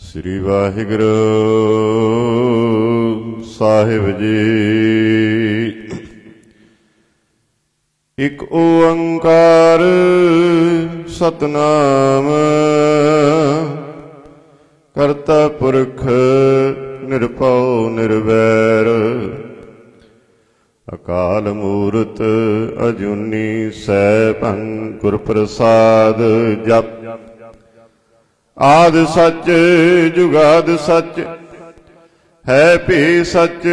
श्री वाहिगुरू साहिब जी। एक ओंकार सतनाम करता पुरख निरभउ निर्वैर। अकाल मूरत अजूनी सैभं गुर प्रसाद जप। आदि सच जुगाद सच है भी सच।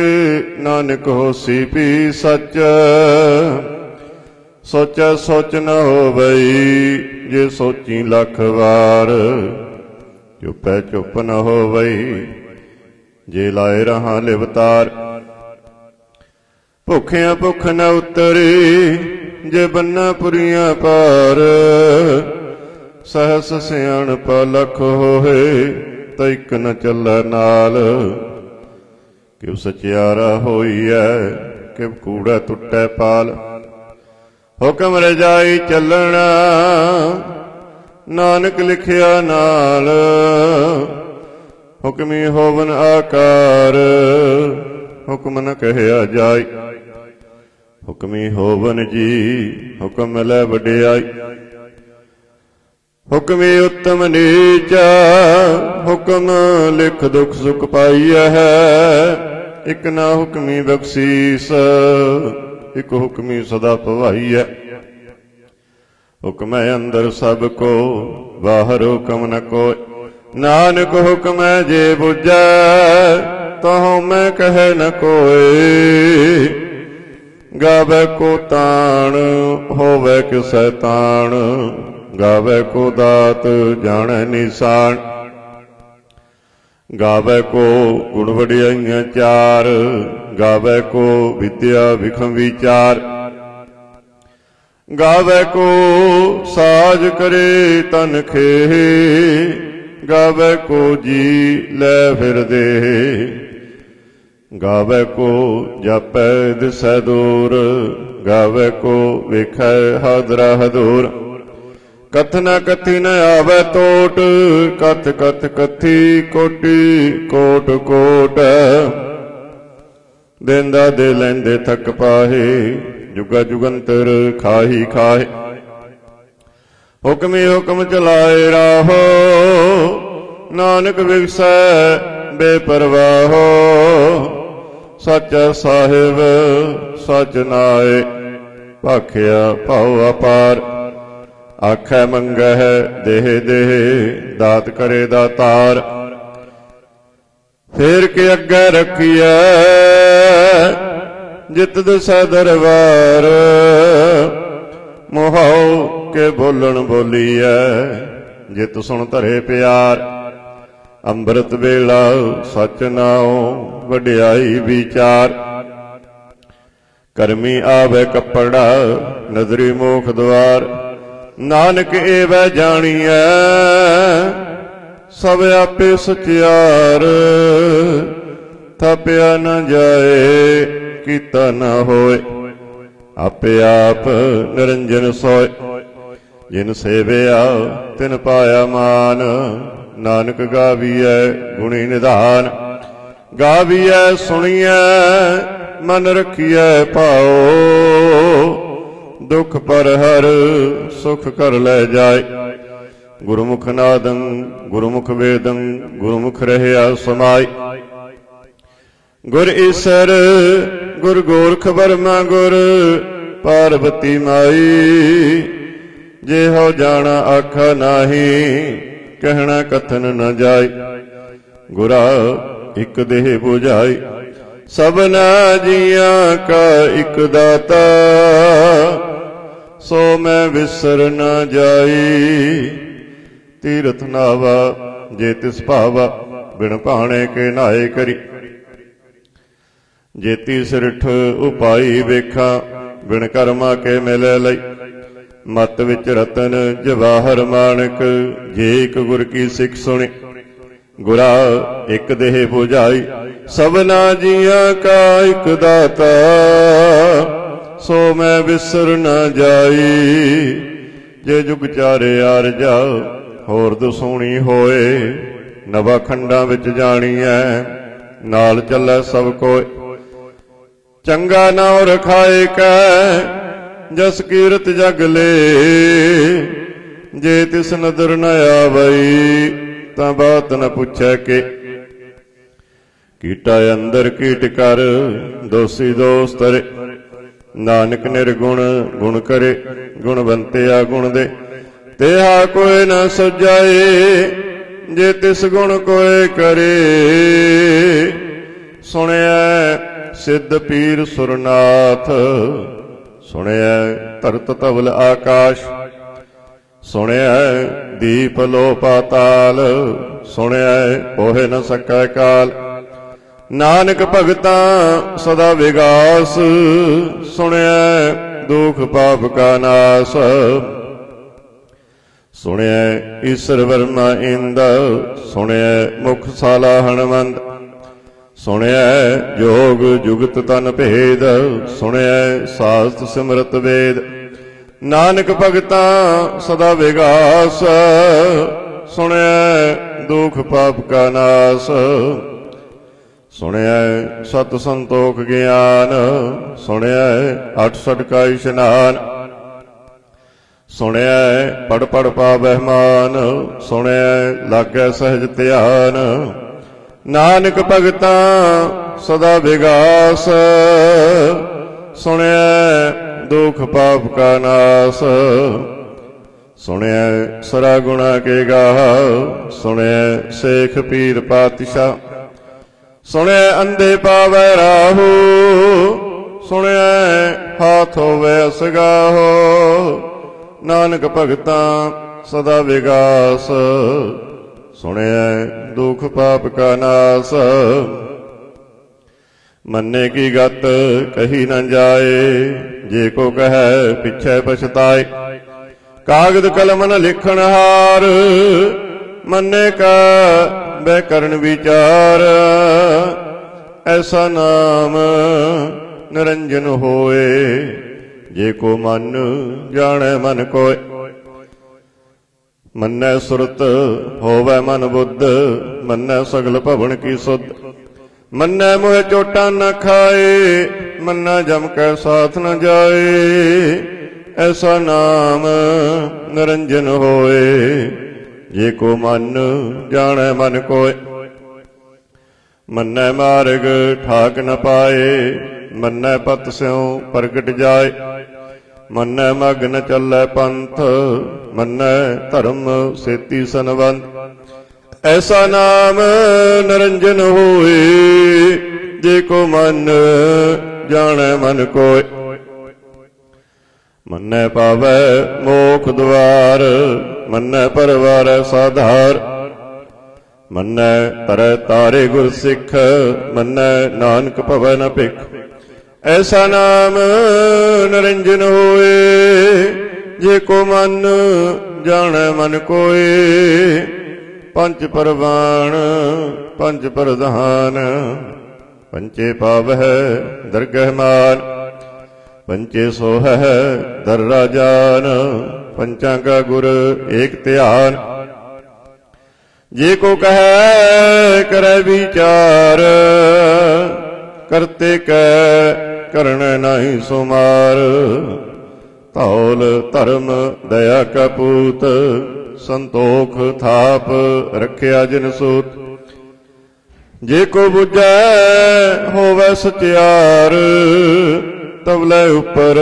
नानक होसी भी सच। सोचा सोच न होवई जे सोची लख वार। चुपै चुप न होवई जे लाए रहा लिवतार। भुखिया भुख न उतरी जे बन्ना पुरिया पार। सहस सियाणप लख होए तैक न चलै नाल। क्यों सचियारा होई है कि कूड़ा टुटै पाल। हुक्म रजाई चलना नानक लिखिया नाल। हुक्मी होवन आकार हुक्म न कहया जाय। हुक्मी होवन जी हुक्म मिलै वडियाई। हुक्मी उत्तम नीचा हुक्म लिख दुख सुख पाइया है। एक ना हुक्मी बख्शीस एक हुक्मी सदा पवाई है। हुक्म है अंदर सब को बाहर हुक्म न कोय। नानक हुक्म है जे बुझै तहों मैं कहे न कोय। गावे को ताण होवे किसै ताण। गावे को दात जाने निशान। गावे को गुण वडियाइयां चार। गावे को विद्या विखम विचार। गावे को साज करे तन खेह। गावे को जी लै फिर दे। गावे को जापै दिसै दूर। गावे को वेखै हादरा हदूर। कथ न कथी न आवे तोट। कथ कथ कथी कोटि कोट कोट। देंदा दे लैंदे थक पाहे जुगा जुगंतर खाही खाहे। हुक्मी हुक्म चलाए राहो नानक विगसै बेपरवाहो। सच साहिब सच नाए भाखिया भाव अपार। आखै मंगह देह देह दात करे दातार। फेर के अग्गे रखिए जित दसै दरबार। मोहाओ के बोलन बोलीए जित सुन धरे प्यार। अंमृत वेला सच नाओ वडियाई विचार। करमी आवे कपड़ा नजरी मोख द्वार। नानक एवै जानिए सब आपे सचियार। थपिया न जाए कीता न होए। आपे आप निरंजन सोए। जिन सेविया तिन पाया मान। नानक गावीऐ गुणी निधान। गावीऐ सुनिए मन रखिए पाओ। दुख पर हर सुख कर ले जाए। गुरुमुख नादं गुरुमुख वेदं गुरुमुख रहया समाय। गुर ईसर गुर गोरख बर्मा गुर पार्वती माई। जे हो जाना आखा नाही कहना कथन न जाय। गुरा एक देह बुझाई सबना जिया का एक दाता। सो मैं विसर न जाई। तीरथ नावा जे तिस भावा बिन भाणे के नाए करी। जेती सिरठ उपाई वेखा बिन कर्मा के मिले लई। मत विच रतन जवाहर माणक जे एक गुर की सिख सुने। गुरा एक देह बुझाई सबना जिया का एक दाता। सो मैं विसर न जाई जे जुग चारे आरजा होर दसूणी होए। नवा खंडां विच जाणीਐ नाल चलै सब कोय। चंगा नाम रखाए कै जस कीरत जग ले। जे तिस नदर न आवई तां बात न पुछै के। कीटा अंदर कीट कर दोषी दोष तरे। नानक निर्गुण गुण करे गुणवंतिया गुण दे। तेहा कोई न सुजाए जे तिस गुण कोई करे। सुनिया सिद्ध पीर सुरनाथ। सुनिया धरत धवल आकाश। सुनिया दीप लो पाताल। सुनिया पोहे न सकै काल। नानक भगता सदा विगास। सुनिया दुख पाप का नाश। सुनिया ईश्वर वर्मा इंद। सुनिया मुख साला हनुमंत। सुनिया जोग जुगत तन भेद। सुनिया शास्त्र सिमरत वेद। नानक भगता सदा विगास। सुनिया दुख पाप का नाश। सुनिया सत संतोख ज्ञान। सुनिया अठ सठ का इशनान। सुनिया पढ़ पढ़ पावै मान। सुनिया लागै सहज ध्यान। नानक भगता सदा विगास। सुनिया दुख पाप का नाश। सुनिया सरा गुणा के गाह। सुनिया शेख पीर पातशाह। सुनिया अंधे पावै राहु। सुनिया हाथ होवे असगाहो। नानक भगता सदा विगास। सुनिया दुख पाप का नाश। मन्ने की गत कही न जाए। जे को कहे पिछे पछताए। कागद कलम न लिखन हार। मन्ने का बैकरण विचार। ऐसा नाम निरंजन होए। जे को मन जाने मन कोय। मन्नै सुरत होवै मन बुद्ध। मन्नै सगल भवन की सुध। मन्नै मोह चोटा न खाए। मन्ना जम कै साथ न जाए। ऐसा नाम निरंजन होए। जे को मन जाने मन कोय। मन्नै मार्ग ठाक न पाए। मन्नै पत स्यों प्रगट जाए। मन्नै मग न चलै पंथ। मन्नै धर्म सेती सनबंध। ऐसा नाम निरंजन होए। जे को मन जाने मन कोय। मन्नै पावै मोख द्वार। मन्नै परवारै साधार। मन्नै तरै तारे गुर सिख। मन्नै नानक भवै न भिख। ऐसा नाम निरंजन होए। जे को मन जाने मन कोय। पंच परवान पंच प्रधान। पंचे पावह दरगह मान। पंचे सोहह दर राजान। पंचा का गुर एक ध्यान। जे को कहे करे विचार। करते कै करण नहीं सुमार। धौल धर्म दया का पूत। संतोख थाप रखिया जिन सूत। जे को बुझै होवै सचियार। तवलै उपर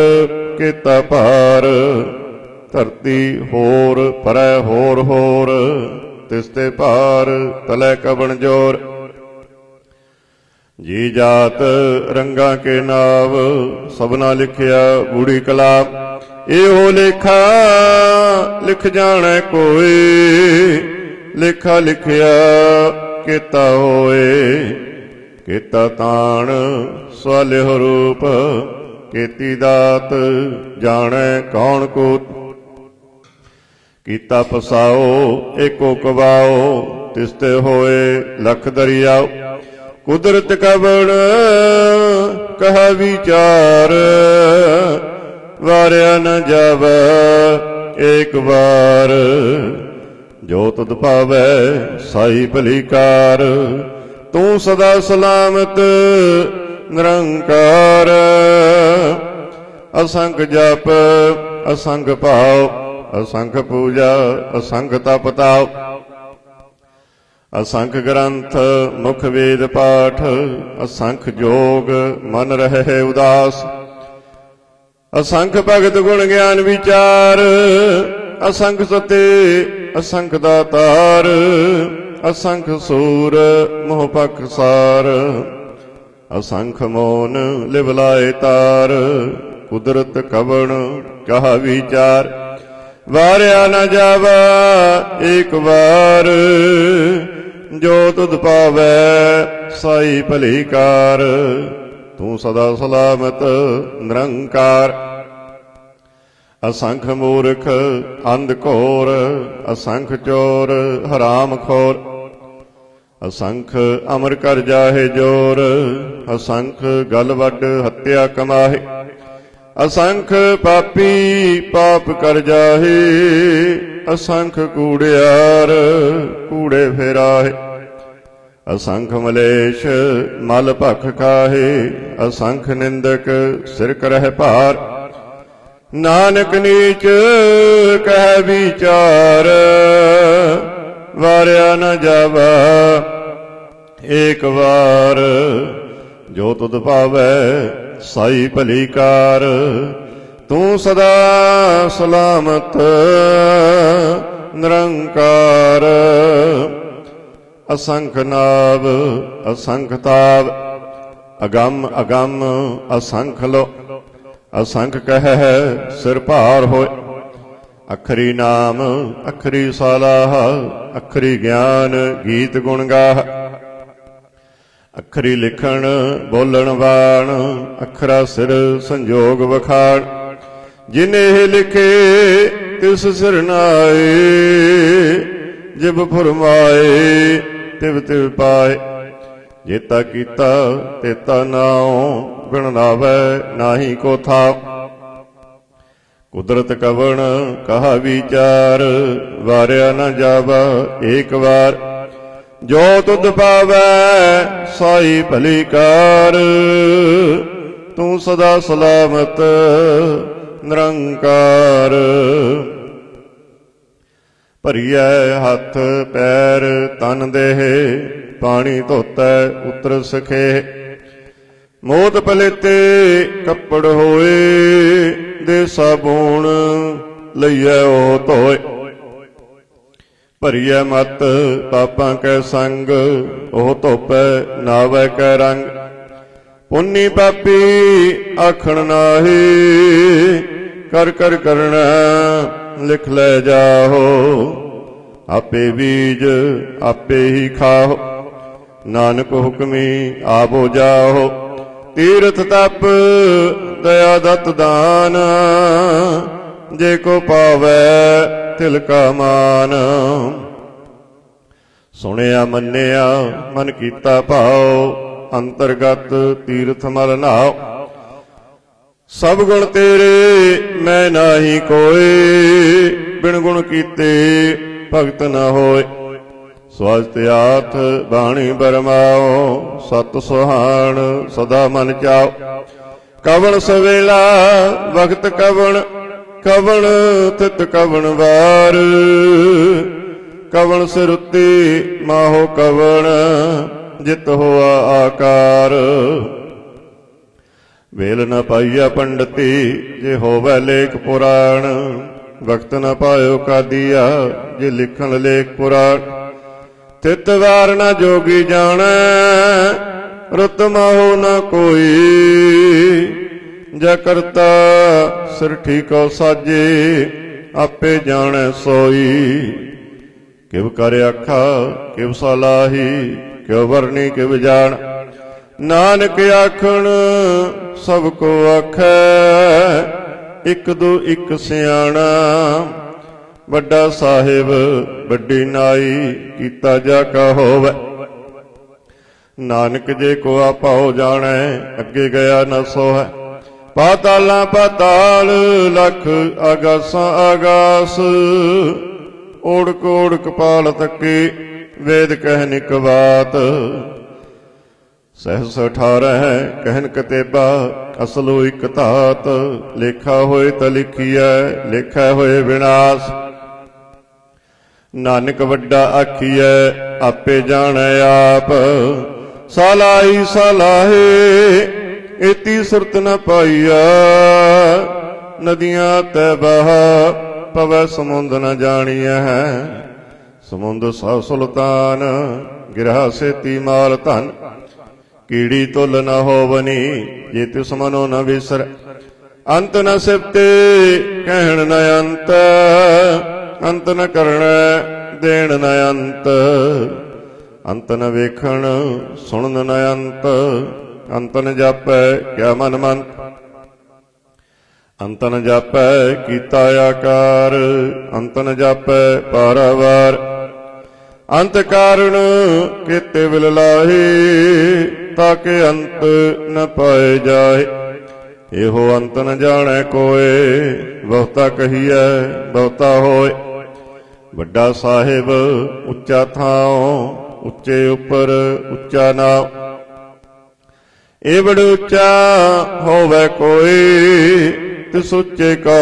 केता पार। धरती होर परै होर होर। तिसते पार तलै कबण जोर। जी जात रंगा के नाव। सबना लिखिया बूढ़ी कलाम। एहो लेखा लिख जाने कोई। लेखा लिखिया केता होए। केता ताण स्वालिह रूप। केती दात जाने कौन कूत। कीता पसाओ एको कबाओ। तिसते होए लख दरियाओ। कुदरत कबड़ कहा विचार। वारिया न जावै एक बार। जो तुध पावै साई भली कार। तू सदा सलामत निरंकार। असंख जप असंख भाव, असंख पूजा असंख तप ताव। असंख ग्रंथ मुख वेद पाठ, असंख जोग मन रहे उदास। असंख भगत गुण ज्ञान विचार। असंख सते असंख दातार। असंख सूर मोह पखसार। असंख मौन लिव लाए तार। कुदरत कवण कहा विचार। वारिया न जावा एक बार। जो तुध पावै साई भली कार। तू सदा सलामत निरंकार। असंख मूर्ख अंध घोर। असंख चोर हराम खोर। असंख अमर कर जाहे जोर। असंख गल वड हत्या कमाहे। असंख पापी पाप कर जाहे। असंख कूड़ियार कूड़े फेराहे। असंख मलेश मल भख खाहे। असंख निंदक सिर करह भार। नानक नीच कह विचार। वारिया न जावा एक बार। जो तुध पावै साई भली कार। तू सदा सलामत निरंकार। असंख नाव असंख ताव। अगम अगम असंख लो। असंख कह सिर भार होए। अखरी नाम अखरी सालाह। अखरी ज्ञान गीत गुण गाह। अखरी लिखण बोलण बाण। अखरा सिर संजोग वखाण। जिन्हें लिखे तिस सिर नाए। जिब फुरमाए तिव तिव पाए। जेता कीता तेता नाओ। बिन नावै नाही को थाव। कुदरत कवण कहा विचार। वारिया न जावा एक बार। जो तुध पावै साई भली कार। तू सदा सलामत निरंकार। भरिए हथ पैर तन देह। पानी धोतै उतर सखे। मोत पलेते कपड़ होए। दे साबुण लइए ओ धोए। भरिए मत पापां कै संग। ओह धोपै नावै कै रंग। पुन्नी पापी आखण नाही। कर कर करना लिख ले जाहो। आपे बीज आपे ही खाओ। नानक हुक्मी आवो जाओ। तीर्थ तप दया दत्त दान। जे को पावै तिल का मान। सुनिया मन्निया मन कीता भाव। अंतरगत तीर्थ मल नाओ। सब गुण तेरे मैं नाही कोई। बिन गुण कीते भगत न होए। स्वास्थ्य त्याथ बाणी बरमाओ। सत सुहान सदा मन चाओ। कवण सवेला वक्त कवण। कवण तित कवण वार। कवण सिर उत्ते माहो कवण। जित होआ आकार। वेल न पाइया पंडिती। जे होवै लेख पुराण। वक्त न पायो कादिया। जे लिखन लेख पुराण। तित वार न जोगी जाणै। रुत माहो न कोई। जा करता सिर ठीको साजे। आपे जाने सोई। किव कर आखा किव सलाही। क्यों वरनी किव जान। नानक आखण सबको आखै। इक दो इक सियाणा। वड्डा साहिब वड्डी नाई। कीता जा का होवै। नानक जे को आपा हो जाने। अगे गया न सोहै। पातालां पाताल लख आगासां आगास। ओढ़क ओढ़क पाल तके वेद कहन इक बात। सहस 18 कहन कतेबा असलो इक धात। लेखा होए त लिखिए लेखा होए विनाश। नानक वड्डा आखिए आपे जाने आप। सालाई सालाहे एती सुरत न पाईया। नदियां तै बहा पवै समुंद न जानिया है। समुंद सा सुल्तान गिरहा सेती माल धन। कीड़ी तुल न होवनी जे तिस मनो न विसर। अंत न सिपते कहण न अंत। अंत न करण देण न अंत। अंत न वेखण सुणन न अंत। अंत न जापै क्या मन मन। अंत न जापै कीता आकार। अंत न जापै पारावार। अंत कारण केते विल लाहे। ताके अंत न पाए जाए। एहो अंत न जाने कोय। बहुता कहिए बहुता होए। वड्डा साहिब उच्चा थाओ। उच्चे उपर उच्चा नाम। एवड़ उच्चा होवे कोई। तिस उच्चे को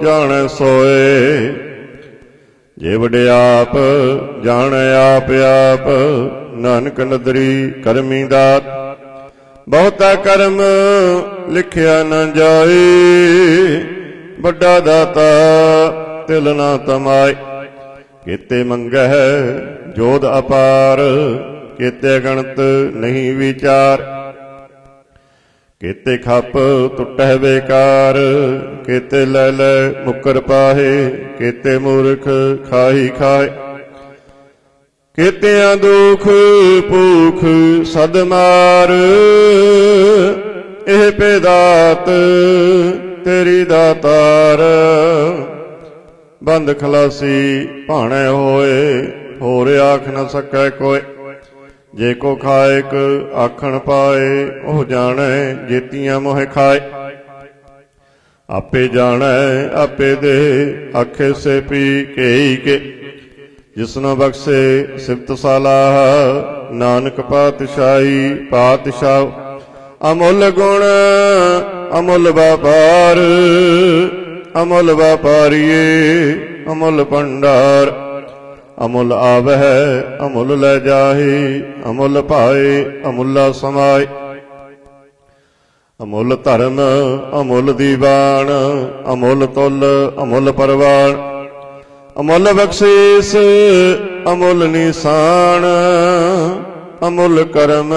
जाने सोए। जेवड़ आप जाने आप आप। नानक नदरी करमी दात। बहुता कर्म लिखिया न जाए। बड़ा दाता तिल ना तमाए। केते मंगह जोध अपार। केते गणत नहीं विचार। केते खप टुटह बेकार। केते लै लै मुकर पाहे। केते मूर्ख खाही खाए। केतियां दुख भूख सद मार। एह पेदात तेरी दातार। बंद खलासी भाणे होए। होर आख न सकै कोय। जे को खाएक आखण पाए। ओह जाने जेतियां मोह खाए। आपे जाने आपे दे आखे से पी केई के। जिसनो बख्शे सिफत सलाह। नानक पातशाही पातशाह। अमुल गुण अमुल व्यापार। अमुल व्यापारिये अमुल भंडार। अमुल आवह अमुल लै जाहे। अमुल पाए अमुला समाए। अमुल धर्म अमुल दीवान। अमुल तुल अमुल परवान। अमुल बख्शीस अमुल निशान। अमुल कर्म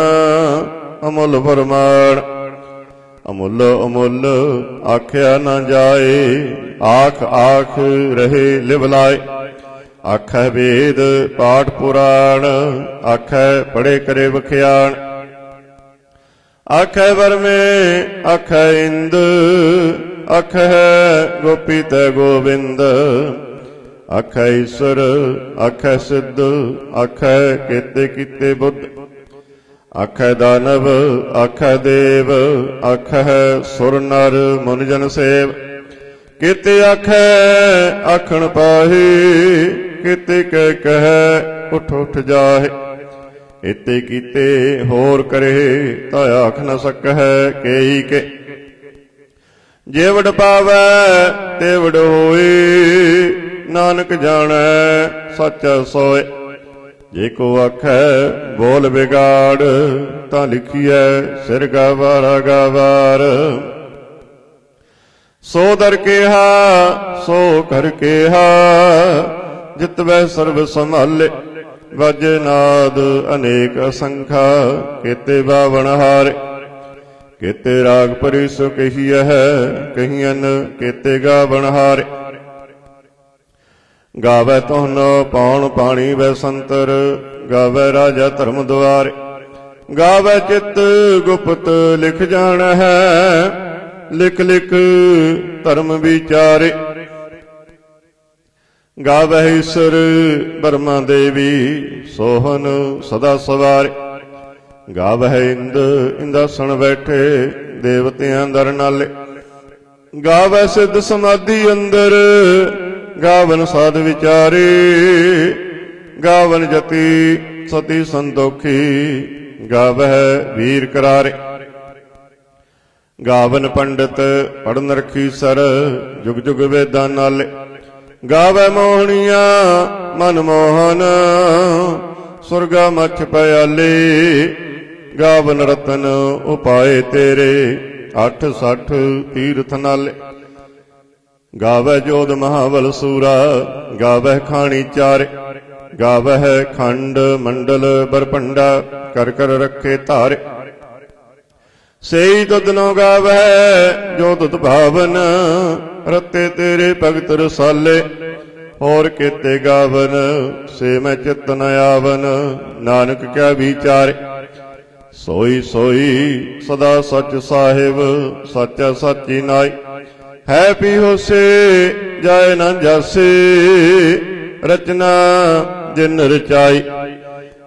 अमुल फरमान। अमुल अमुल आख्या न जाए। आख आख रहे लिवलाए। आखै वेद पाठ पुराण। आखै पढ़े करे बख्यान। आखै वर्मे आखै इंद। आखै गोपी तै गोविंद। आखै ईश्वर आखै सिद्ध। आखै केते कीते बुद्ध। आखै दानव आखै देव। आखै सुर नर मुन जन सेव। केते आखै आखण पाहे। केते कह कह उठ उठ जाहे। इते कीते होर करे ता आख न सकै केई के। जेवड़ पावै तेवड़ होए। नानक जाने सच सोए। जे को आखै बोल बिगाड़। तां लिखिए सिर गवारा गवार। सो दर केहा सो कर केहा। जितवै सर्व संभाले। वाजे नाद अनेक असंखा। केते बावण हारे। केते राग परिसो कहिया है। कहियन केते गावण हारे। गावै तोहनो पौण पाणी वै संतर। गावै राजा धर्म द्वारे। गावै चित गुप्त लिख जान है। लिख लिख धर्म विचारे। गावै ईश्वर ब्रह्मा देवी। सोहन सदा सवारे। गावह इंद इंदासन बैठे देवतियां दर नाले। गावह सिद्ध समाधि अंदर गावन साध विचारे। गावन जति सती संतोखी गावह वीर करारे। गावन पंडित पढ़न रखी सर जुग जुग वेदां नाले। गावै मोहनिया मन मोहन सुरगा मछ पयाले। गावन रतन उपाय तेरे 8-60 तीर्थ नाले। गावै जोध महाबल सूरा गावै खाणी चारे। गावह खंड मंडल बरपंडा कर कर रखे धारे। सेई तुदनो गावह जो तुत भावन रते तेरे भगत रसाले। और केते गावन से मैं चित न आवन नानक क्या विचारे। सोई सोई सदा सच साहिब सचा साची नाई। है पीहो से जाए न जासे रचना जिन रचाई।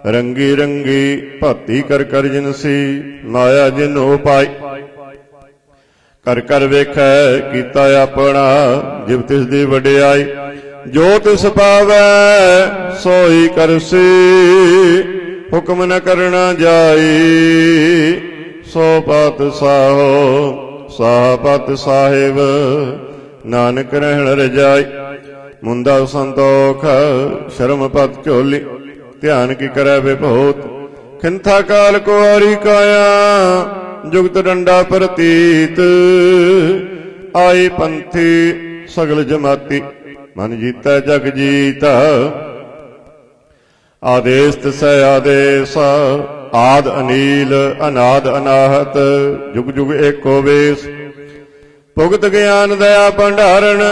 रंगी रंगी भाती कर कर जिनसी माया जिन उपाई। कर कर वेखै कीता अपना जिव तिस दी वडियाई। जो तिस पावै सोई करसी हुक्म न करना जाई। सो पात साहो साह पत साहिब नानक रहण रजाई। मुंदा संतोख शर्म पत झोली ध्यान की करे विभूत। खिंथा काल कुआरी काया जुगत डंडा प्रतीत। आई पंथी सगल जमाती मन जीता जग जीता। आदेश तिसै आदेश आद अनील अनाद अनाहत जुग जुग एको वेश। भुगत ज्ञान दया भंडारण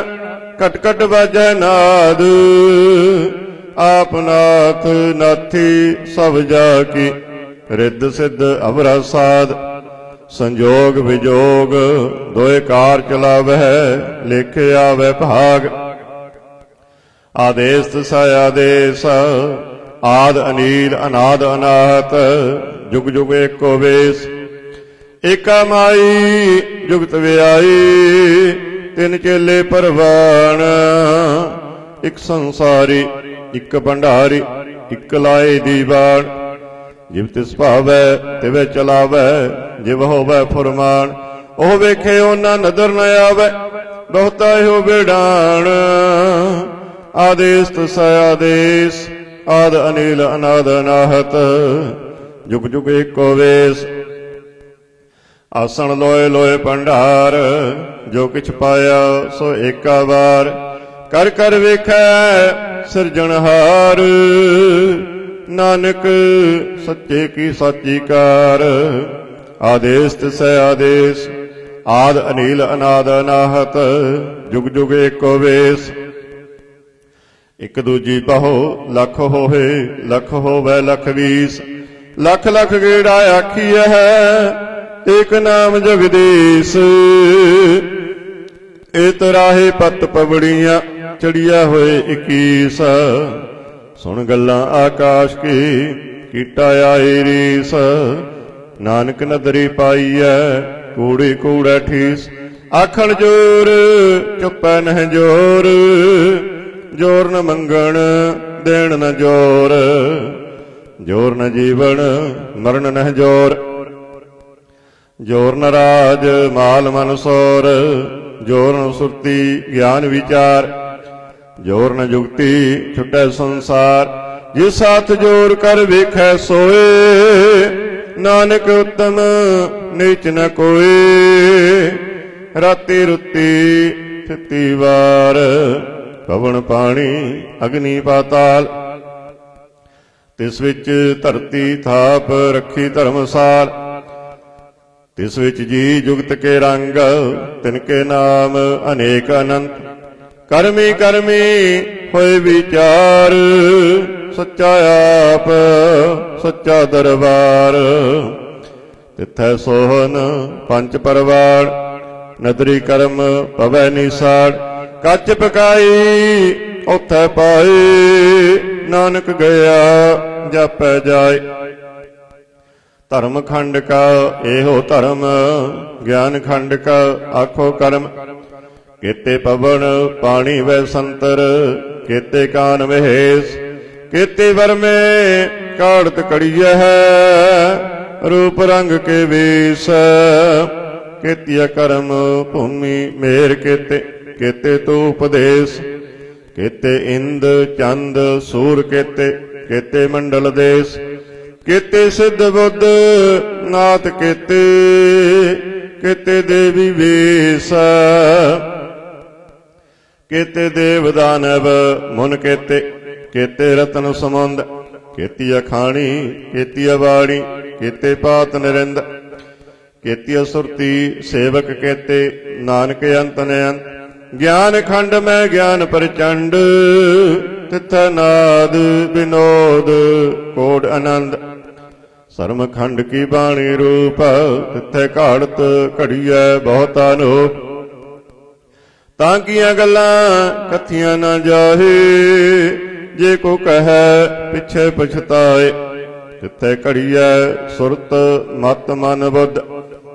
कट कट बाजै नाद। आप नाथ नाथी सब जाकी रिद्ध सिद्ध अवरा साध। संजोग विजोग दोए कार चलावह लेखे आवे भाग। आदेश तिसै आदेश आद अनील अनाद अनाहत जुग जुग एको वेश। एका माई जुगत व्याई तिन चेले परवान। एक संसारी एक भंडारी एक लाए दीवान। जिव तिस भावै तिवे चलावै जिव होवै फुरमान। ओह वेखे ओना नदर न आवै बहुता हो बेडान। आदेश तिसै आदेश आद अनील अनाद अनाहत जुग जुग एको वेश। आसन लोए लोए भंडार जो किछ पाया सो एका बार। कर कर वेखै सिरजनहार नानक सच्चे की साची कार। आदेश तिसै आदेश आद अनील अनाद अनाहत जुग जुग एको वेश। एक दूजी बाहो लख होवे लख होवै लख बीस। लख लख गेड़ा आखिया है एक नाम जगदीश। ए तराहे पत पबड़ियां चढ़िया होए 21। सुन गल्लां आकाश की कीटा आई रीस। नानक नदरी पाई है कूड़ी कूड़ा ठीस। आखण जोर चुपै नह जोर। जोर न मंगण देण न जोर। जोर न जीवन मरण न जोर। जोर न राज माल मन सोर। जोर न सुरती ज्ञान विचार। जोर न जुगती छुटै संसार। जिस हाथ जोर कर वेखै सोए नानक उत्तम नीच न कोई। राती रुती थिती वार पवन पानी अग्नि पाताल। तिस विच धरती थाप रखी धर्मसाल। तिस विच जी जुगत के रंग तिनके नाम अनेक अनंत। करमी करमी होए विचार सच्चा आप सच्चा दरबार। तिथै सोहन पंच परवार नदरी कर्म पवै निसाड़। कच पकाई उथै पाए नानक गया जापै जाए। धर्म खंड का एहो धर्म, ज्ञान खंड का आखो कर्म। केते पवन पानी वै संतर, केते कान महेश, केते वर में काढ़त कड़िया है। रूप रंग के वेश, केतिया कर्म भूमि मेर केते, केते तो उपदेश। केते इंद चंद सूर केते, केते मंडल देश। केते सिद्ध बुद्ध नाथ केते, केते देवी वेश। केते देव दानव मुन केते, केते रतन समुंद। केती अखाणी केती वाणी, केते पात निरिंद। केती सुरती सेवक केते, नानक अंत नयंत। ज्ञान खंड में ज्ञान प्रचंड, तिथ नाद विनोद कोड आनंद। सर्म खंड की बाणी रूप, तिथे घाड़त घड़िया बहुत अनूप। तांकियां गल्लां कथियां न जाहे, जे को कहे पिछे पछताए। तिथे घड़िया सुरत मत मन बुद्ध,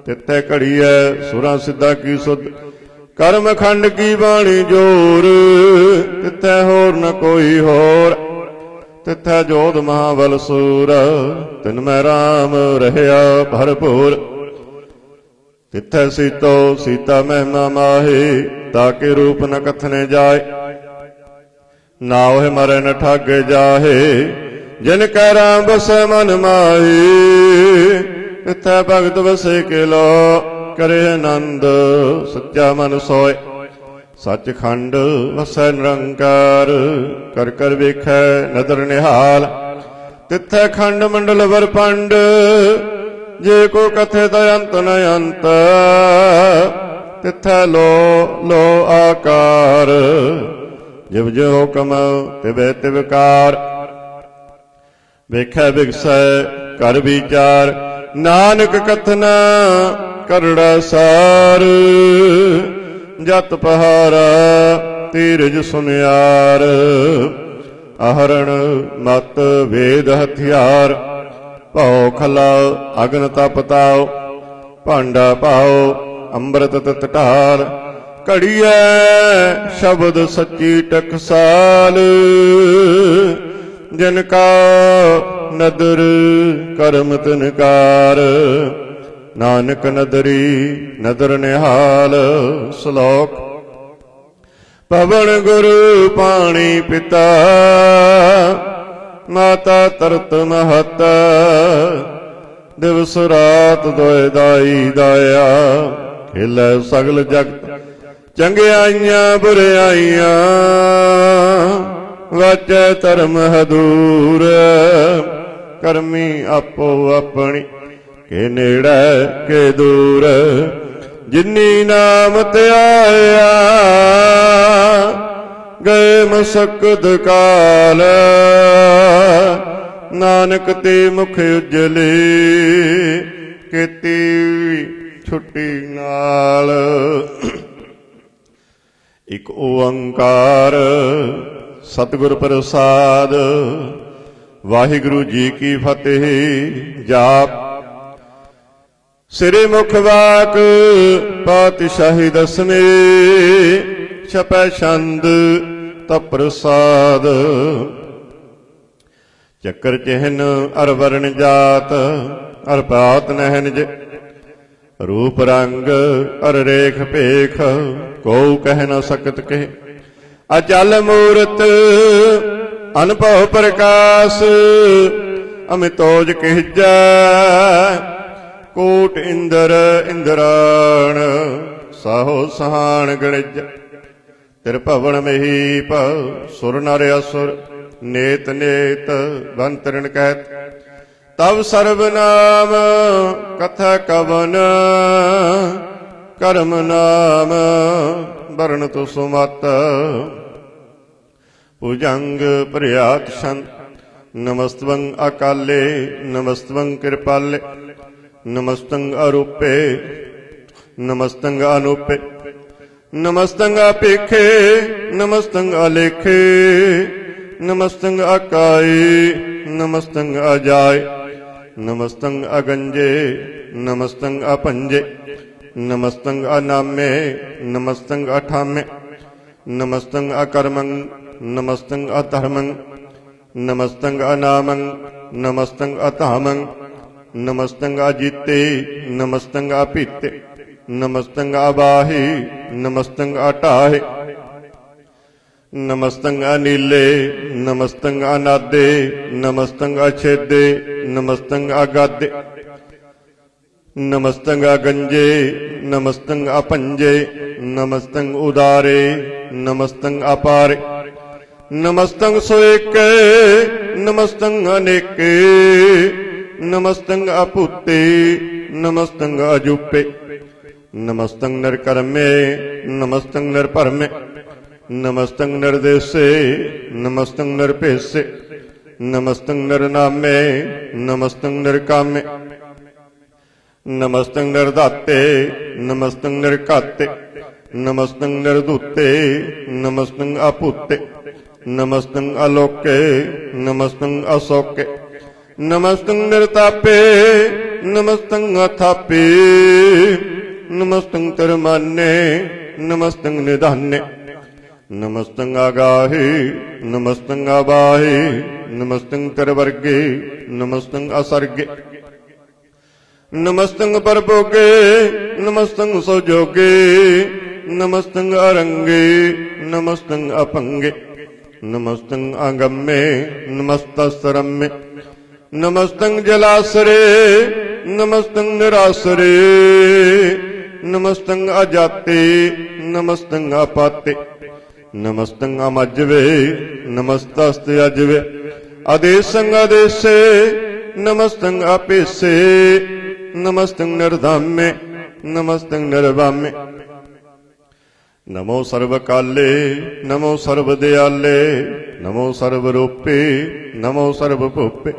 तिथे घड़िया सुरा सिद्धा की सुध। कर्म खंड की बाणी जोर, तिथे होर न कोई होर। तिथे जोध महाबल सूर, तिनमें राम रहया भरपूर। तिथे सीतो सीता महिमा माहे, ताके रूप न कथने जाए। नाव मरे न ठागे जाहे, जिन कह राम बसे मन माहे। तिथे भगत बसे के लो, करे आनंद सच्चा मन सोए। सच खंड वसै निरंकार, कर कर वेखै नदर निहाल। तिथे खंड मंडल वर पंड, जे को कथे दयंत न अंत। तिथे लो लो आकार, जिव जो हुक्म तिवे तिवकार। वेखै विगसै कर विचार, नानक कथना करड़ा सार। जत पहारा तीरज सुनियार, आहरण मत वेद हथियार। भाओ खला अग्न तप ताओ, भांडा पाओ अमृत तत ढाल। घड़िया शब्द सच्ची टकसाल, जिनका नदर करम तिनकार। नानक नदरी नदर निहाल। श्लोक। पवन गुरु पाणी पिता, माता तरत महत। दिवस रात दोए दाई दाया, खेलै सगल जगत। चंगियाइयां बुरियाइयां, वाचै धर्म हदूर। करमी आपो अपनी, के नेड़े के दूर। जिन्नी नाम त्याया, गए मसकद काल। नानक ते मुख उजले, केती छुट्टी नाल। एक ओंकार सतगुर प्रसाद। वाहिगुरु जी की फतेह। जाप। सिरे मुख वाक पातशाही दसने, छपै छंद तप प्रसाद। चक्कर चिन्ह अर वर्ण जात, अर पात नहन जे। रूप रंग अर रेख पेख, को कह न सकत कहे। अचल मूरत अनभव प्रकाश, अमितोज कहजा। कोट इंदर इंद्राण, साहो सहान गणिज। त्रिभवन महीप, सुर नर असुर। नेत नेत बंतरण कहत, तब सर्वनाम कथा कवन। कर्म नाम वर्ण तो सुमत। भुजंग प्रयात संत। नमस्तवं अकाले, नमस्तवं कृपाले। नमस्तं अरूपे, नमस्तं अनूपे। नमस्तं अपेखे, नमस्तं अलेखे। नमस्तं अकाई, नमस्तं अजाय। नमस्तं अगंजे नमस्तं अपंजे नमस्तं अनामे नमस्तं अठामे नमस्तं अकर्मं नमस्तं अधर्मं नमस्तं अनामं नमस्तं अतामं नमस्तं अजिते नमस्तं अपीते नमस्तं अबाहि नमस्तं अटाहे नमस्तं अनीले नमस्तं अनादे नमस्तं अछेदे नमस्तं अगादे नमस्तं अगंजे नमस्तं अपंजे नमस्तं उदारे नमस्तं अपारे नमस्तं सोएके नमस्तं अनेके नमस्तं अपुते नमस्तं अजुपे नमस्तं नरकर्मे नमस्तं नरपरमे नमस्तं नरदेशे नमस्तं नरपेशे नमस्तं नरनामे नमस्तं नरकामे नमस्तं नरदाते नमस्तं नरकाते नमस्तं नरदूते नमस्तं अपूते नमस्तं अलोके नमस्तं अशोके नमस्तं नरतापे नमस्तं अथापे नमस्तं तरमाने नमस्तं निधाने नमस्तं आगाहे नमस्तं आबाहे नमस्तं तरवर्गे नमस्तं असर्गे नमस्तं परभोगे नमस्तं सोजोगे नमस्तं अरंगे नमस्तं अपंगे नमस्तं अगम्ये नमस्तस्तरम्ये नमस्तं जलासरे नमस्तं निरासरे नमस्तं अजाते नमस्तं अपाते नमस्तं अमज्जवे नमस्तस्ते अजवे अदेशं अदेशे नमस्तं अपेशे नमस्तं नरधामे नमस्तं नरवामे नमो सर्वकाले नमो सर्वदयाले नमो सर्वरूपे नमो सर्वभूपे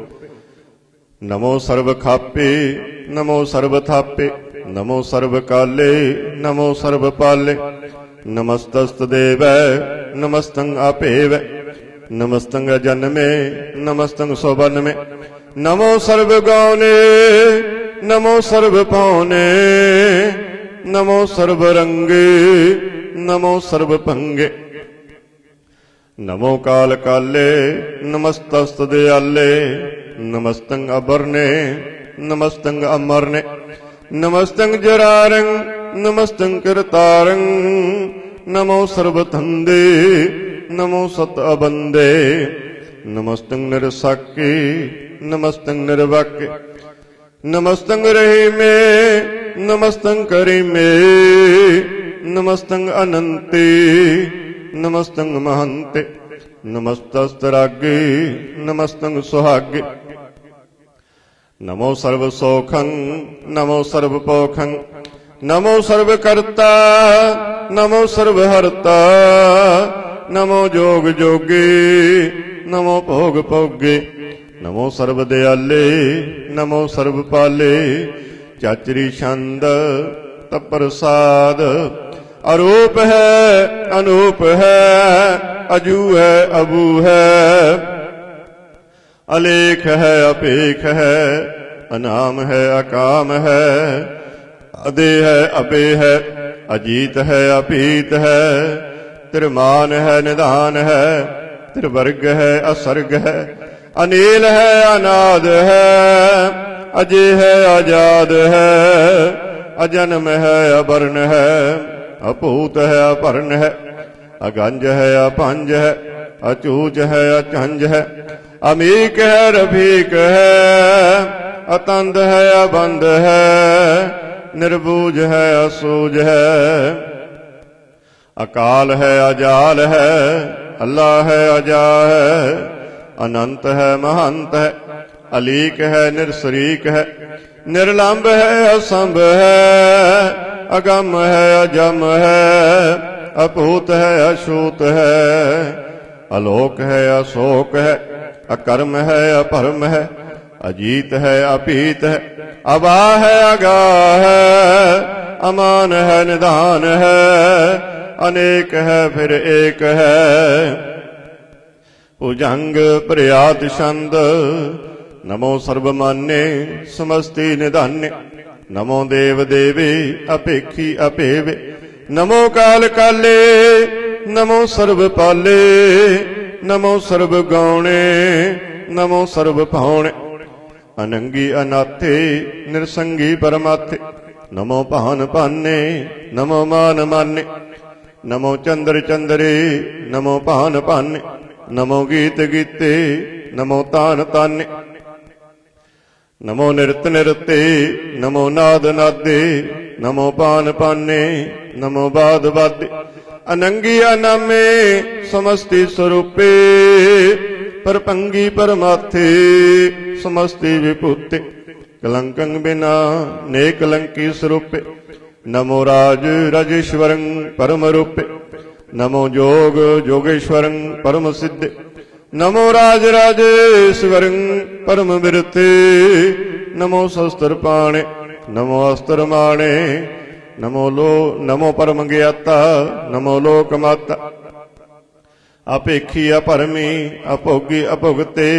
नमो सर्वखापे नमो सर्वथापे नमो सर्वकाले नमो सर्वपाले नमस्तस्तदेव नमस्तं अपेव नमस्तं अजन्मे नमस्तं सोबन्मे नमो सर्वगौने नमो सर्वपौने नमो सर्वरंगे नमो सर्वभंगे नमो काल काले नमस्तस्तदयाले नमस्तं अबरने नमस्तं अमरने नमस्तं जरारं नमस्तं कर्तारं नमो सर्वतंदे नमो सत अबंदे नमस्तं नरसाके नमस्तं नरवाके नमस्तं रहीमे नमस्तं करीमे नमस्तं अनंते नमस्तं महंते नमस्तस्तरागे नमस्तं सुहागे नमो सर्वसौखं नमो सर्वपोखं नमो सर्वकर्ता नमो सर्वहर्ता नमो जोग जोगे नमो भोग भोगे नमो सर्वदयाले नमो सर्वपाले चाचरी छंद तप्रसाद अरूप है अनूप है अजू है अबू है अलेख है अपेख है अनाम है अकाम है अदे है अपे है अजीत है अपीत है त्रिमान है निदान है त्रिवर्ग है असर्ग है अनील है अनाद है अजय है आजाद है अजन्म है अवर्ण है अपूत है अपर्ण है अगंज है अपंज है अचूच है अचंज है अमीक है रफीक है अतंद है अबंद है निर्बूज है असूज है अकाल है अजाल है अल्लाह है अजा है अनंत है महंत है अलीक है निरशरीक है निर्लंब है असंभ है अगम है अजम है अपूत है अछूत है अलोक है अशोक है अकर्म है अपरम है अजीत है अपीत है अबा है अगाह है अमान है निदान है अनेक है फिर एक है भुजंग प्रयात छंद नमो सर्वमान्ये समस्ति निधान्य नमो देव देवे अपेक्षी अपेवे नमो काल काले नमो सर्वपाले नमो सर्वगौणे नमो सर्वभावणे अनंगी अनाथे निरसंगी परमाथे नमो पान पाने नमो मान माने नमो चंद्र चंद्रे नमो पान पाने नमो गीत गीते नमो तान ताने नमो निरत निरते नमो नाद नादे नमो पान पाने नमो बाद बादे अनंगी अनामे समस्ति स्वरूपे परपंगी परमाथे समस्ति विभूते कलंकं बिना ने कलंकी स्वरूपे नमो राज राजेश्वरं परम रूपे नमो जोग जोगेश्वरं परम सिद्धे नमो राज राजेश्वरं परम विरते नमो शस्त्र पाणे नमो अस्त्र माणे नमो परम ज्ञाता नमो लोक माता अपेक्षी अपरमी अभोगी अभुगते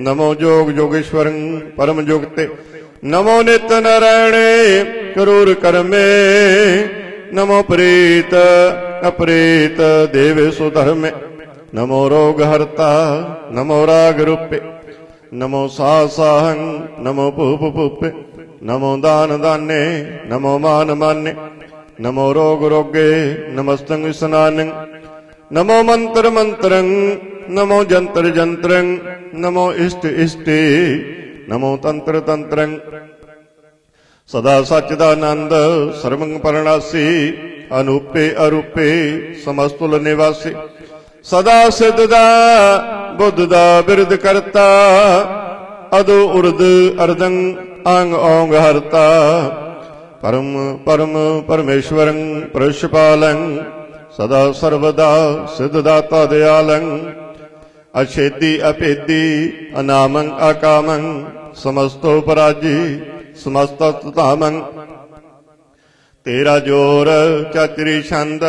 नमो जोग जोगेश्वरं परम जोगते नमो नित नारायणे करूर कर्मे नमो प्रीत अप्रीत देवेशु धर्मे नमो रोग हरता नमो राग रूपे नमो साहं नमो भूप भूपे नमो दान दाने नमो मान माने नमो रोग रोगे नमस्तंग स्नानं नमो मंत्र मंत्रं नमो जंत्र जंत्रं नमो इष्ट इष्टे नमो तंत्र तंत्रं सदा सच्चिदानंद सर्वं परणासी अनूपे अरूपे समस्तुल निवासी सदा सिद्धदा बुद्धदा बिरद करता अदो उर्द अर्दं अंग ओंग हरता परम परम परमेश्वरं पुरुषपालं सदा सर्वदा सिद्धदाता दयालं अछेदी अपेदी अनामं अकामं समस्तो पराजी समस्ततामं तेरा जोर चातरी छंद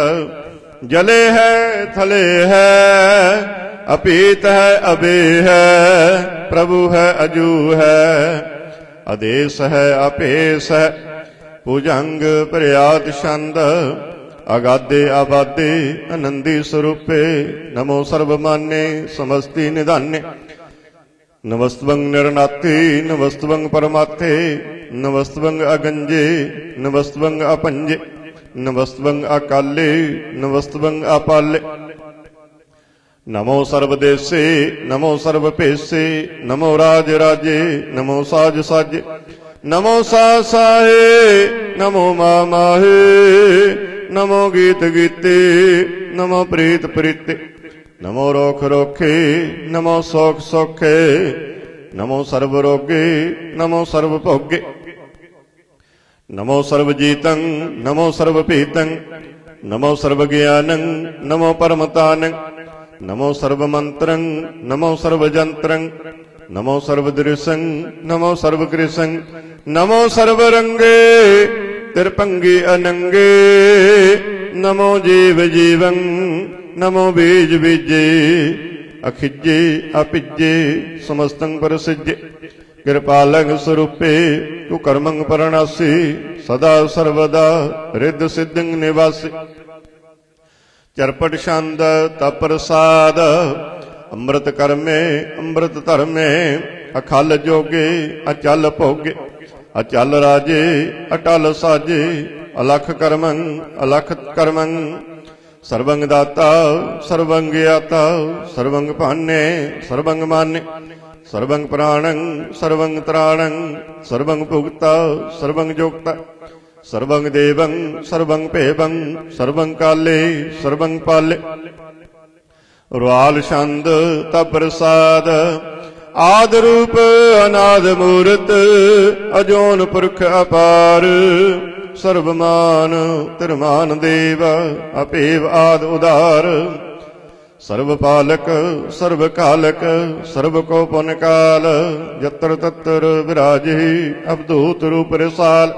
जले है थले है अपीत है अबे है प्रभु है अजू है आदेश है अपेश है भुजंग प्रयात छंद अगाधे आबादे आनंदी स्वरूपे नमो सर्वमान्ये समस्ति निधान्य नमस्तवं निर्नाथे नमस्तवं परमाथे नमस्तवं अगंजे नमस्तवं अपंजे नमस्तवं अकाले नमस्तवं अपाले नमो सर्वदेशे नमो सर्वपेशे नमो राज राजे नमो साज साजे नमो साहे नमो माहे नमो गीत गीते नमो प्रीत प्रीते नमो रोख रोखे नमो सौख सौखे नमो सर्व रोगे नमो सर्व भोगे नमो सर्वजीतं नमो सर्वपीतं नमो सर्वज्ञानं नमो परमतानं नमो सर्वमंत्रं नमो सर्वजंत्रं नमो सर्वदृशं नमो सर्वकृशं नमो सर्वरंगे तिरपंगी अनंगे नमो जीव जीवं नमो बीज बीजे अखिजे अपिजे समस्तं परसिजे कृपालंग स्वरूपे तु कर्मं परणासी सदा सर्वदा रिद्ध सिद्धं निवासी चरपट छंद तप्रसाद अमृत कर्मे अमृत धर्मे अखल जोगे अचल भोगे अचल राजे अटल साजे अलख कर्मं अलख कर्मं सर्वंग दाता सर्वंग ज्ञाता सर्वंग पान्य सर्वंग मान्य सर्वंग प्राणं सर्वंग त्राणं सर्वंग भुक्ता सर्वंग जोक्ता सर्वंग देवं सर्वंग पेवं सर्वंग काले सर्वंग पाले रुआल छंद तप्रसाद आद रूप अनाद मूर्त अजोन पुरख अपार सर्वमान तिरमान देव अपेव आद उदार सर्वपालक सर्वकालक सर्वको पुन काल यत्र तत्र विराजे अवधूत रूप रसाल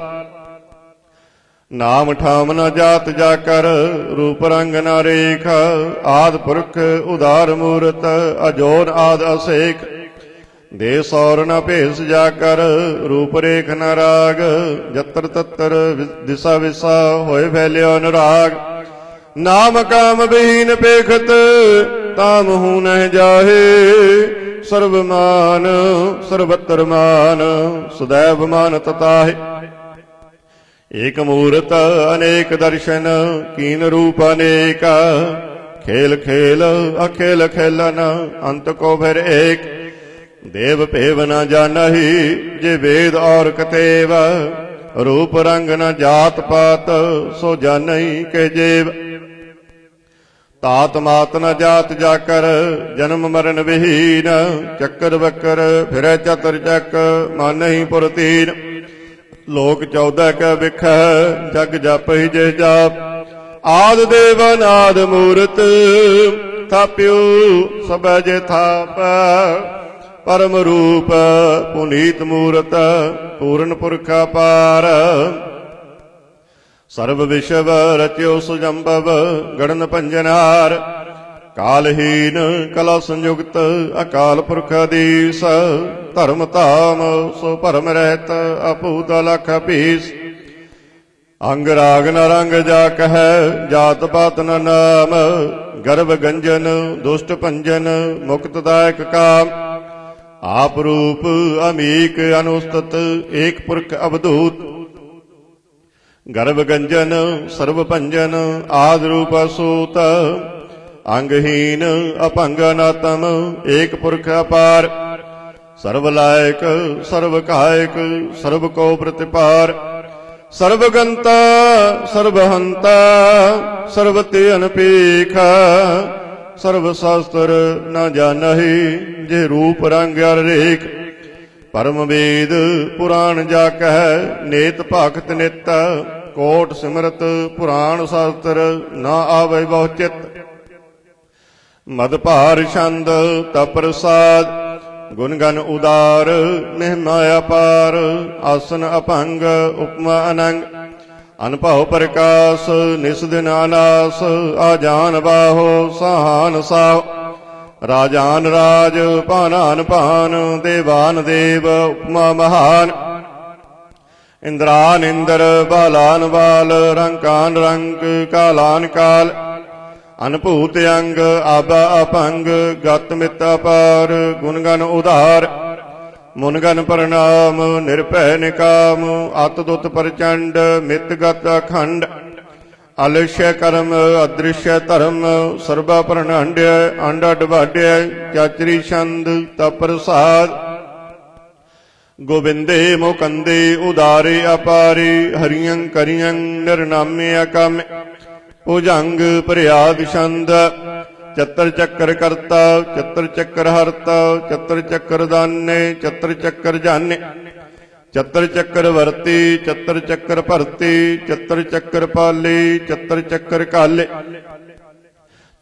नाम ठाम न जात जाकर रूप रंग न रेखा आद पुरख उदार मूर्त अजोर आद असेख दे सौर न भेस जाकर, रूप रेख न राग, जत्र तत्र दिशा विसा होए फैलियो अनुराग। नाम काम विहीन पेखत, ताम हूं नह जाहे, सर्वमान सर्वत्र मान, सदैव मानत ताहे। एक मूरत अनेक दर्शन, कीन रूप अनेका, खेल खेल अखेल खेलन, अंत को फिर एक। देव पेव न जानही, जे वेद और कतेव, रूप रंग न जात पात, सो जानही के जेव। तात मात न जात जाकर, जन्म मरण विहीन, चक्कर बक्कर फिर चतर चक, मानही पुरतीन। लोक 14 क बिख, जग जप ही जे जाप। आद देव अनाद मूरत, थाप्यो सब जे थाप। परम रूप पुनीत मूरत, पूर्ण पुरख अपार। सर्व विश्व रच्यो सुजंबव, गणन पंजनहार। कालहीन कला संयुक्त, अकाल पुरख अधीश। धर्म धाम सो परम रहत, अपूत अलख पीस। अंग राग न रंग जा कह, जात पात न नाम। गर्भ गंजन दुष्ट पंजन, मुक्तदायक काम। आप रूप अमीक अनुस्तत, एक पुरख अवधूत। गर्भ गंजन सर्व पंजन, आद रूप सूत। अंगहीन अपंग अनातम, एक पुरख अपार। सर्व लायक सर्व कायक, सर्व को प्रतिपार। सर्वगंता सर्वहंता, सर्वते अनपेखा। सर्वशास्त्र न जानहि, जे रूप रंग अर रेख। परम वेद पुराण जा कह, नेत भाखत नित। कोट सिमरत पुराण शास्त्र, न आवे बहु चित। मदभार छंद तप प्रसाद, गुणगन उदार, महिमा अपार। आसन अपंग उपमा अनंग, अनभव प्रकाश निस दिन अनास। आजान बाहो सहान साहो, राजान राज पानान पान। देवान देव उपमा महान, इंद्रान इंद्र बालान बाल। रंकान रंक कालान काल, अनभूत अंग आबा अपंग। गत मित अपार, गुणगन उदार। मुनगन प्रणाम निरभय निकाम। अतदुत प्रचंड मितगत अखंड। अलश्य कर्म अदृश्य धर्म, सर्वा प्रणंड्य अंड वाड्य। चाचरी छंद तप प्रसाद, गोविंदे मुकंदे उदारे अपारे। हरियं करियं निर्नामे अकाम। भुजंग प्रयाद छंद, चतर चक्कर करता, चतर चक्कर हरता। चतर चक्कर दाने, चतर चक्कर जाने। चतर चक्कर वर्ती, चतर चक्कर भरती। चतर चक्कर पाले, चतर चक्कर काले।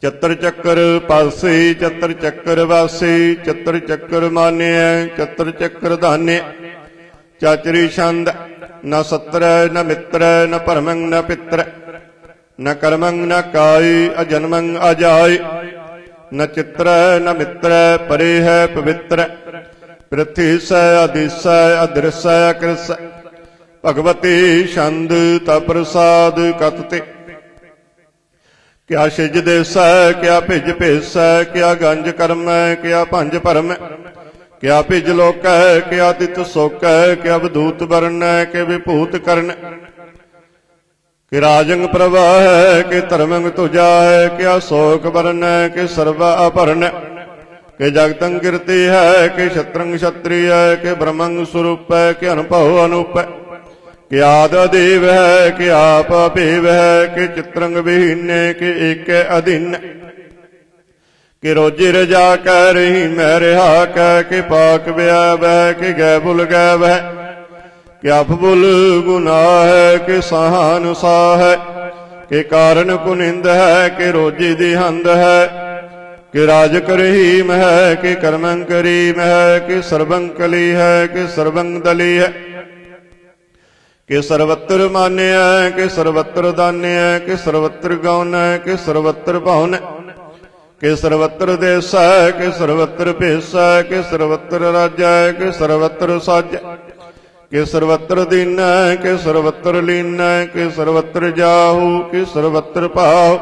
चतर चक्कर पासे, चतर चक्कर वासे। चतर चक्कर मान्य, चतर चक्कर दाने। चाचरी छंद, न सत्र न मित्र, न परमं न पित्र। न कर्मं न काय, अजन्मं अजाय। न चित्र न मित्र, परे है पवित्र। पृथ्वी स अदिश अदृश कृस। भगवती छंद तप प्रसाद कतते। क्या छिज देस, क्या भिज भेस। क्या गंज कर्म, क्या भंज भरम। क्या भिज लोक, क्या तित सुख। क्या वधूत वर्ण, के विभूत करण। कि राजंग प्रवाह है, कि धर्मंग तुझा है। क्या शोक वर्ण, कि सर्वा अपहरण। कि जगतंग कीर्ति है, कि क्षत्रंग क्षत्रिय है। कि ब्रह्मंग स्वरूप है, कि अनुभव अनूप। कि आदेव है, कि आप अपेव है। कि चित्रंग विहीन, कि एक अधीन। कि रोजी रजा कह रही मैं रिहा कह। कि पाक व्याव है, कि गै भुल गैव है। कि अफबुल गुनाह है, कि सहान सा है। कि कारण कुनिंद है, कि रोजी दी हंद है। कि राज करहीम है, कि कर्मं करीम है। कि सर्वं कली है, कि सर्वं दली है। कि सर्वत्र मान्य है, कि सर्वत्र दान्य है। कि सर्वत्र गौन है, कि सर्वत्र भवन है। कि सर्वत्र देसै कि सर्वत्र भेसै कि सर्वत्र राजै कि सर्वत्र साजै कि सर्वत्र दीनै कि सर्वत्र लीनै कि सर्वत्र जाहू कि सर्वत्र पाहु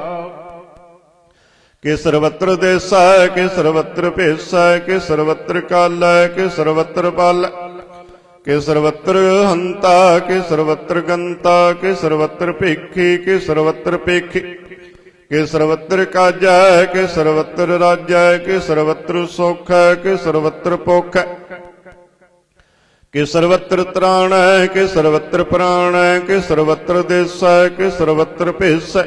कि सर्वत्र देसै कि सर्वत्र भेसै कि सर्वत्र कालै कि सर्वत्र पालै कि सर्वत्र हंता कि सर्वत्र गंता कि सर्वत्र भेखी कि सर्वत्र पेखी कि सर्वत्र काजै कि सर्वत्र राजै कि सर्वत्र सुख है कि सर्वत्र भुख है कि सर्वत्र त्राण है कि सर्वत्र प्राण है कि सर्वत्र देस है कि सर्वत्र भेस है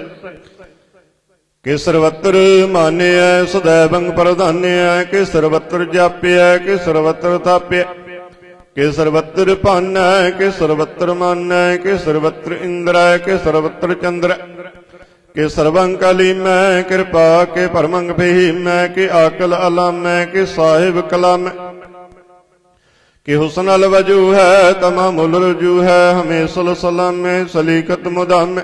कि सर्वत्र मान्य है सदैवं प्रधान्य है कि सर्वत्र जाप्य है कि सर्वत्र ताप्य कि सर्वत्र पान है कि सर्वत्र मान है कि सर्वत्र इंद्र है कि सर्वत्र चंद्र कि सर्वं कलीम है कृपा के परमंग भीम है कि आकल अलाम है कि साहिब कलाम कि हुसन अल वजू है तमामुल रुजू है हमेशुल सलाम है सलीकत मुदाम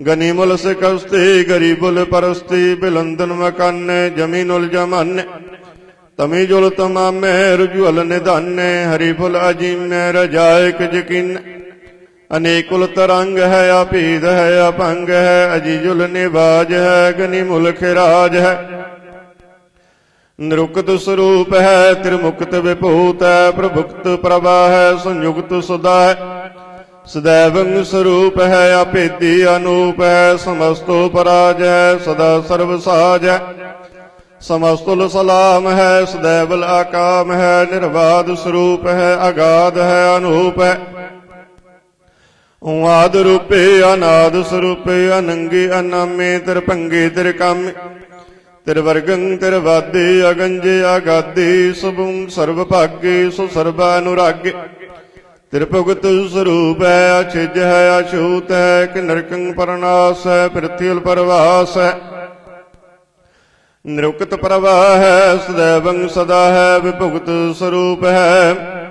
गनीमुल सिकस्ती गरीबुल परस्ती बिलंदन मकाने जमीनुल जमाने तमीजुल तमाम रुजुअल निदाने हरीफुल अजीम रजायक यकीन अनेकुल तरंग है अपीद है अपंग है अजीजुल निवाज है गनीमुल खिराज है निरुक्त स्वरूप है त्रिमुक्त विभूत है प्रभुक्त प्रभा है संयुक्त सुधा है सदैवं स्वरूप है अपेदी अनूप है समस्तो पराज है सदा सर्वसाज है समस्तुल सलाम है सदैवल आकाम है निर्बाध स्वरूप है अगाध है अनूप है आद रूपे अनाद स्वरूपे अनंगी अनामे तिरपंगे तिरकामे तिरवर्गं तिरवादे अगंजे आगादे शुभं सर्वभाग्ये सुसर्वानुरागे तिरपुगत स्वरूप है अछिज है अछूत है कि नरकं परनाश है पृथ्वी परवास है निरुक्त प्रवाह है सदैवं सदा है विभुगत स्वरूप है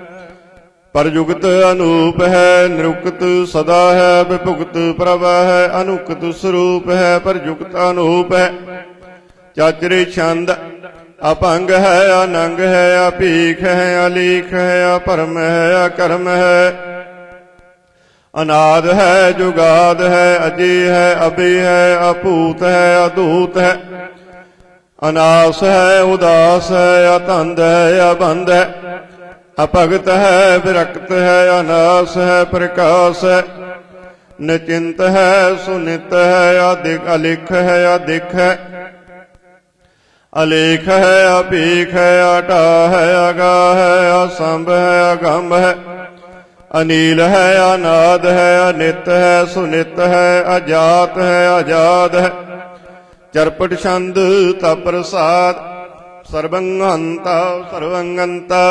परयुक्त अनूप है निरुक्त सदा है विभुगत प्रवाह है अनुक्त स्वरूप है परयुक्त अनूप है चाचरे छंद अपंग है अनंग है अपीख है अलीख है अपरम है अकर्म है अनाद है जुगाद है अजय है अभि है अपूत है अदूत है अनास है उदास है अतंद है अबंध है अपगत है विरक्त है अनास है प्रकाश है निचिंत है सुनित है अधिक अलिख है अधिक है अलेख है अपीख है अटा है अगा है असंभ है अगंभ है अनील है अनाद है अनित है सुनित है अजात है आजाद है चरपट छंद तप्रसाद सर्वं हंता सर्वं गंता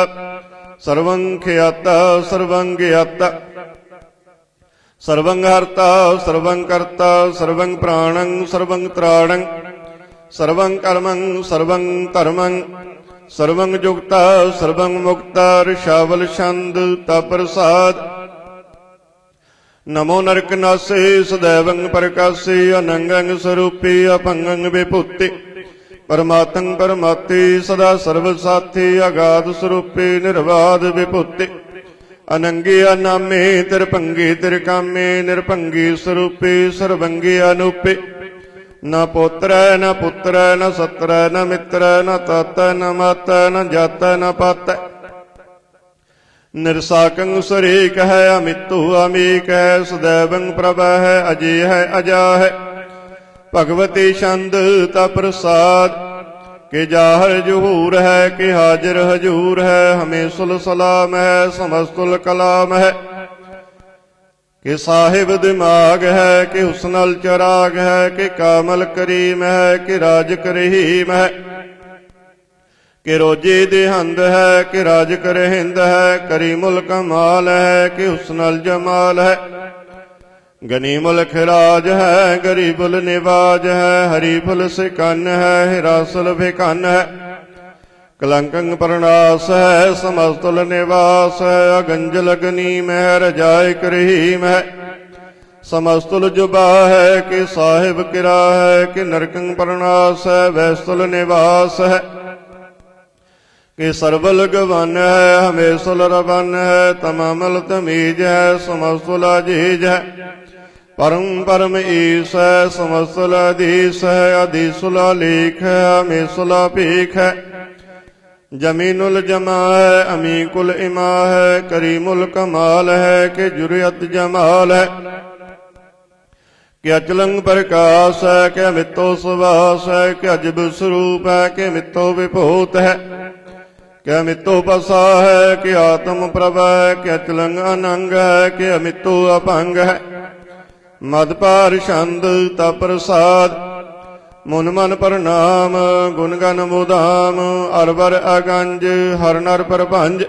सर्वं ख्याता सर्वं ज्ञाता सर्वं हर्ता सर्वं कर्ता सर्वं प्राणं सर्वं त्राणं सर्वं कर्मं सर्वं धर्मं सर्वं जुक्ता सर्वं मुक्ता ऋषावल छंद तप्रसाद नमो नरकनासे सदैवं प्रकाशे अनंगं स्वरूपे अपंगं विभूति परमात्मं परमात्ते सदा सर्वसाथी अगाध स्वरूपे निर्बाध विभूति अनंगे अनामे तिरपंगे तिरकामे निरपंगे स्वरूपे सर्वंगे अनूपे न पुत्र न पुत्र न सत्र न मित्र न तात न मात न जात न पात निरसाकं सरेक है अमितु अमीक है सदैवं प्रभा है अजय है अजा है भगवती छंद तप्रसाद के जाहर जहूर है कि हाजिर हजूर है हमेशुल सलाम है समस्तुल कलाम है कि साहिब दिमाग है कि हुस्नल चराग है कि कामल करीम है कि राज करीम है कि रोजे देहंद है कि राज कर हिंद है करीमुल कमाल है कि हुस्नल जमाल है गनीमुल खिराज है गरीबुल निवाज है हरीफुल सिकन है हिरासुल भिकन है कलंकं परनास है समस्तुल निवास है अगंजल गनीम है रजाय रहीम है समस्तुल जुबा है कि साहिब किरा है कि नरकंग प्रणास है वैस्तुल निवास है कि सरबल गवन है हमेशुल रवन है तमामल तमीज है समस्तुल अजीज है परम परम ईस है समस्तुल अधीस है अधीसुल लीख है हमेशुल पीख है जमीनुल जमा है अमीकुल इमा है करीमुल कमाल है कि जुरियत जमाल है कि अचलंग प्रकाश है कि अमितो सुवास है कि अजब स्वरूप है कि मितो विभूत है कि अमितो पसा है कि आत्म प्रभ है कि अचलंग अनंग है कि अमितो अपंग है मदपार छंद तप्रसाद मुन मन प्रणाम गुणगन मुदाम अरबर अगंज हर नर प्रपंज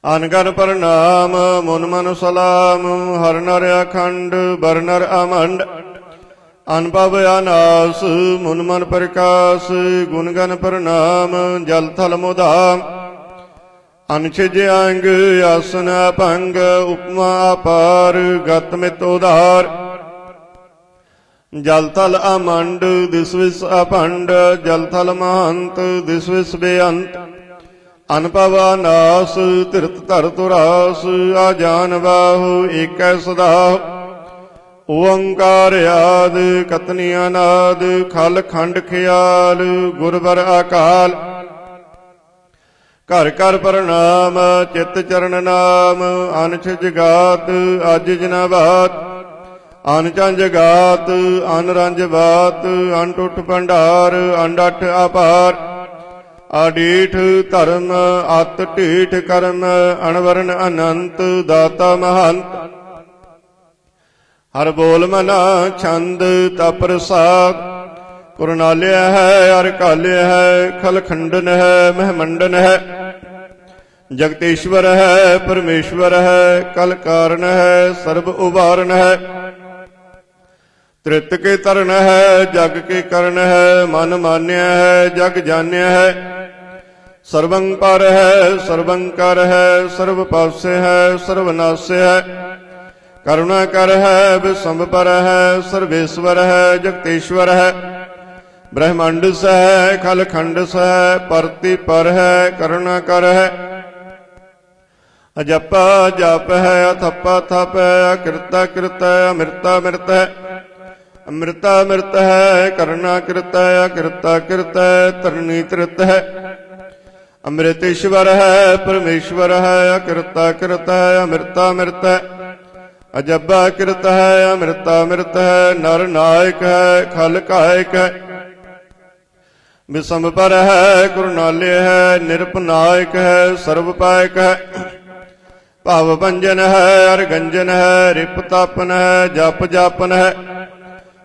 अनगन प्रणाम मुन मन सलाम हर नर अखंड बर नर अमंड अनुभव अनास मुन मन प्रकाश गुणगन प्रणाम जल थल मुदाम अनछिज अंग आसन अपंग उपमा अपार गत मित उदार जल थल अमंड दिस विस अपंड जल थल महंत दिस विस बेअंत अनुभव नास तीर्थ धर तुरास आजान बाहु एक सदाहु ओंकार आद कतनी अनाद खल खंड ख्याल गुरबर अकाल घर कर प्रणाम चित चरण नाम अनछिज गात अज जना बात अनचंज गात अनरंज बात अनटुट भंडार अनडठ अपार आडीठ धर्म अत ढीठ कर्म अनवरण अनंत दाता महंत हर बोल मना छंद तप्रसाद कुरनाल्य है अरकाल्य है खल खंडन है महमंडन है जगतीश्वर है परमेश्वर है कल कारण है सर्व उबारण है त्रित के तरण है जग के करण है मन मान्य है जग जान्य है सर्वं पर है सर्वंकर है सर्व पासे है सर्वनाश्य है करुणा कर है विषम पर है सर्वेश्वर है जगतीश्वर है ब्रह्मांड स है खल खंड स है परति पर है करुणा कर है अजपा जप है अथपा थप है अकृता कृत है अमृता मृत है अमृता मृत है करुणा कृत है अकृता कृत है तरणी तृत है अमृतेश्वर है परमेश्वर है अकृता कृत है अमृता मृत है अजब्बा कृत है अमृता मृत है नर नायक है खल कायक है विषम पर है कुरनाल्य है निरपनायक है सर्वपायक है भाव भंजन है अरगंजन है रिपतापन है जप जापन है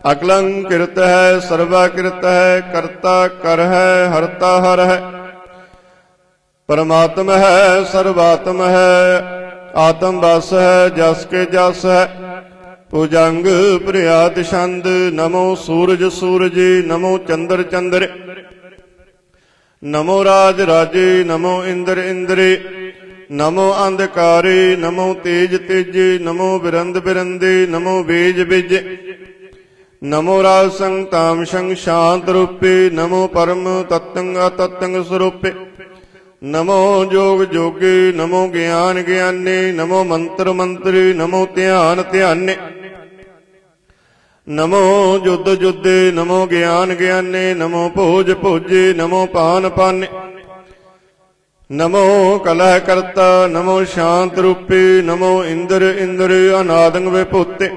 अकलंकृत है सर्वाकृत है कर्ता कर है हरता हर है परमात्मा है सर्वात्म है आत्म बस है जस के जस है भुजंग प्रियात छंद नमो सूरज सूरज नमो चंद्र चंद्र नमो राज राजे नमो इंद्र इंद्रे नमो अंधकारे नमो तेज तेजे नमो बिरंद बिरंदे नमो बीज बीज नमो राज संग ताम संग शांत रूपे नमो परम तत्ंग अतत्ंग स्वरूपे नमो जोग जोगे नमो ज्ञान ज्ञाने नमो मंत्र मंत्री नमो ध्यान ध्याने नमो युद्ध युद्धे नमो ज्ञान ज्ञाने नमो भोज भोजे नमो पान पाने नमो कलह करता नमो शांत रूपे नमो इंद्र इंद्र अनादंग विभूते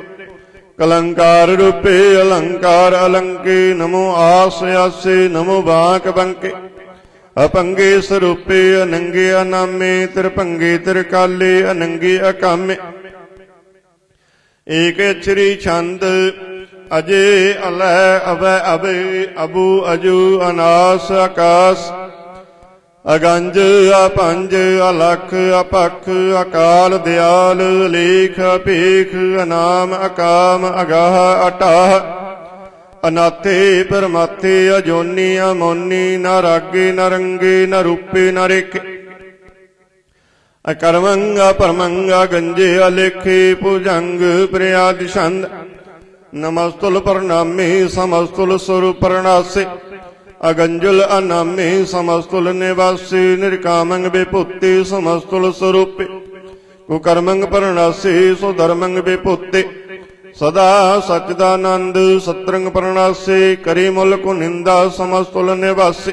कलंकार रूपे अलंकार अलंके नमो आस आसे नमो बांक बंके अपंगे स्वरूपे अनंगे अनामे त्रिभंगे त्रिकाले अनंगे अकामे एक अक्षरी छंद अजे अलह अभय अभे अबू अजू अनास आकाश अगंज अपंज अलख अपख अकाल दयाल लेख अपेख अनाम अकाम अगाह अटाह अनाथे परमाथे अजोनी अमोनी न रागे न रंगे न रूपे न रेखे अकर्मंग अपरमंग गंजे अलेखे भुजंग प्रियादि छंद नमस्तुल प्रणामी समस्तुल स्वरूप प्रणासे अगंजुल अनामी समस्तुल निवासी निर्कामंग विपुत्ति समस्तुल स्वरूपे कुकर्मंग प्रणासी सुधर्मंग विपुत्ति सदा सच्चिदानंद सत्रंग प्रणासी करीमुल कुनिंदा समस्तुल निवासी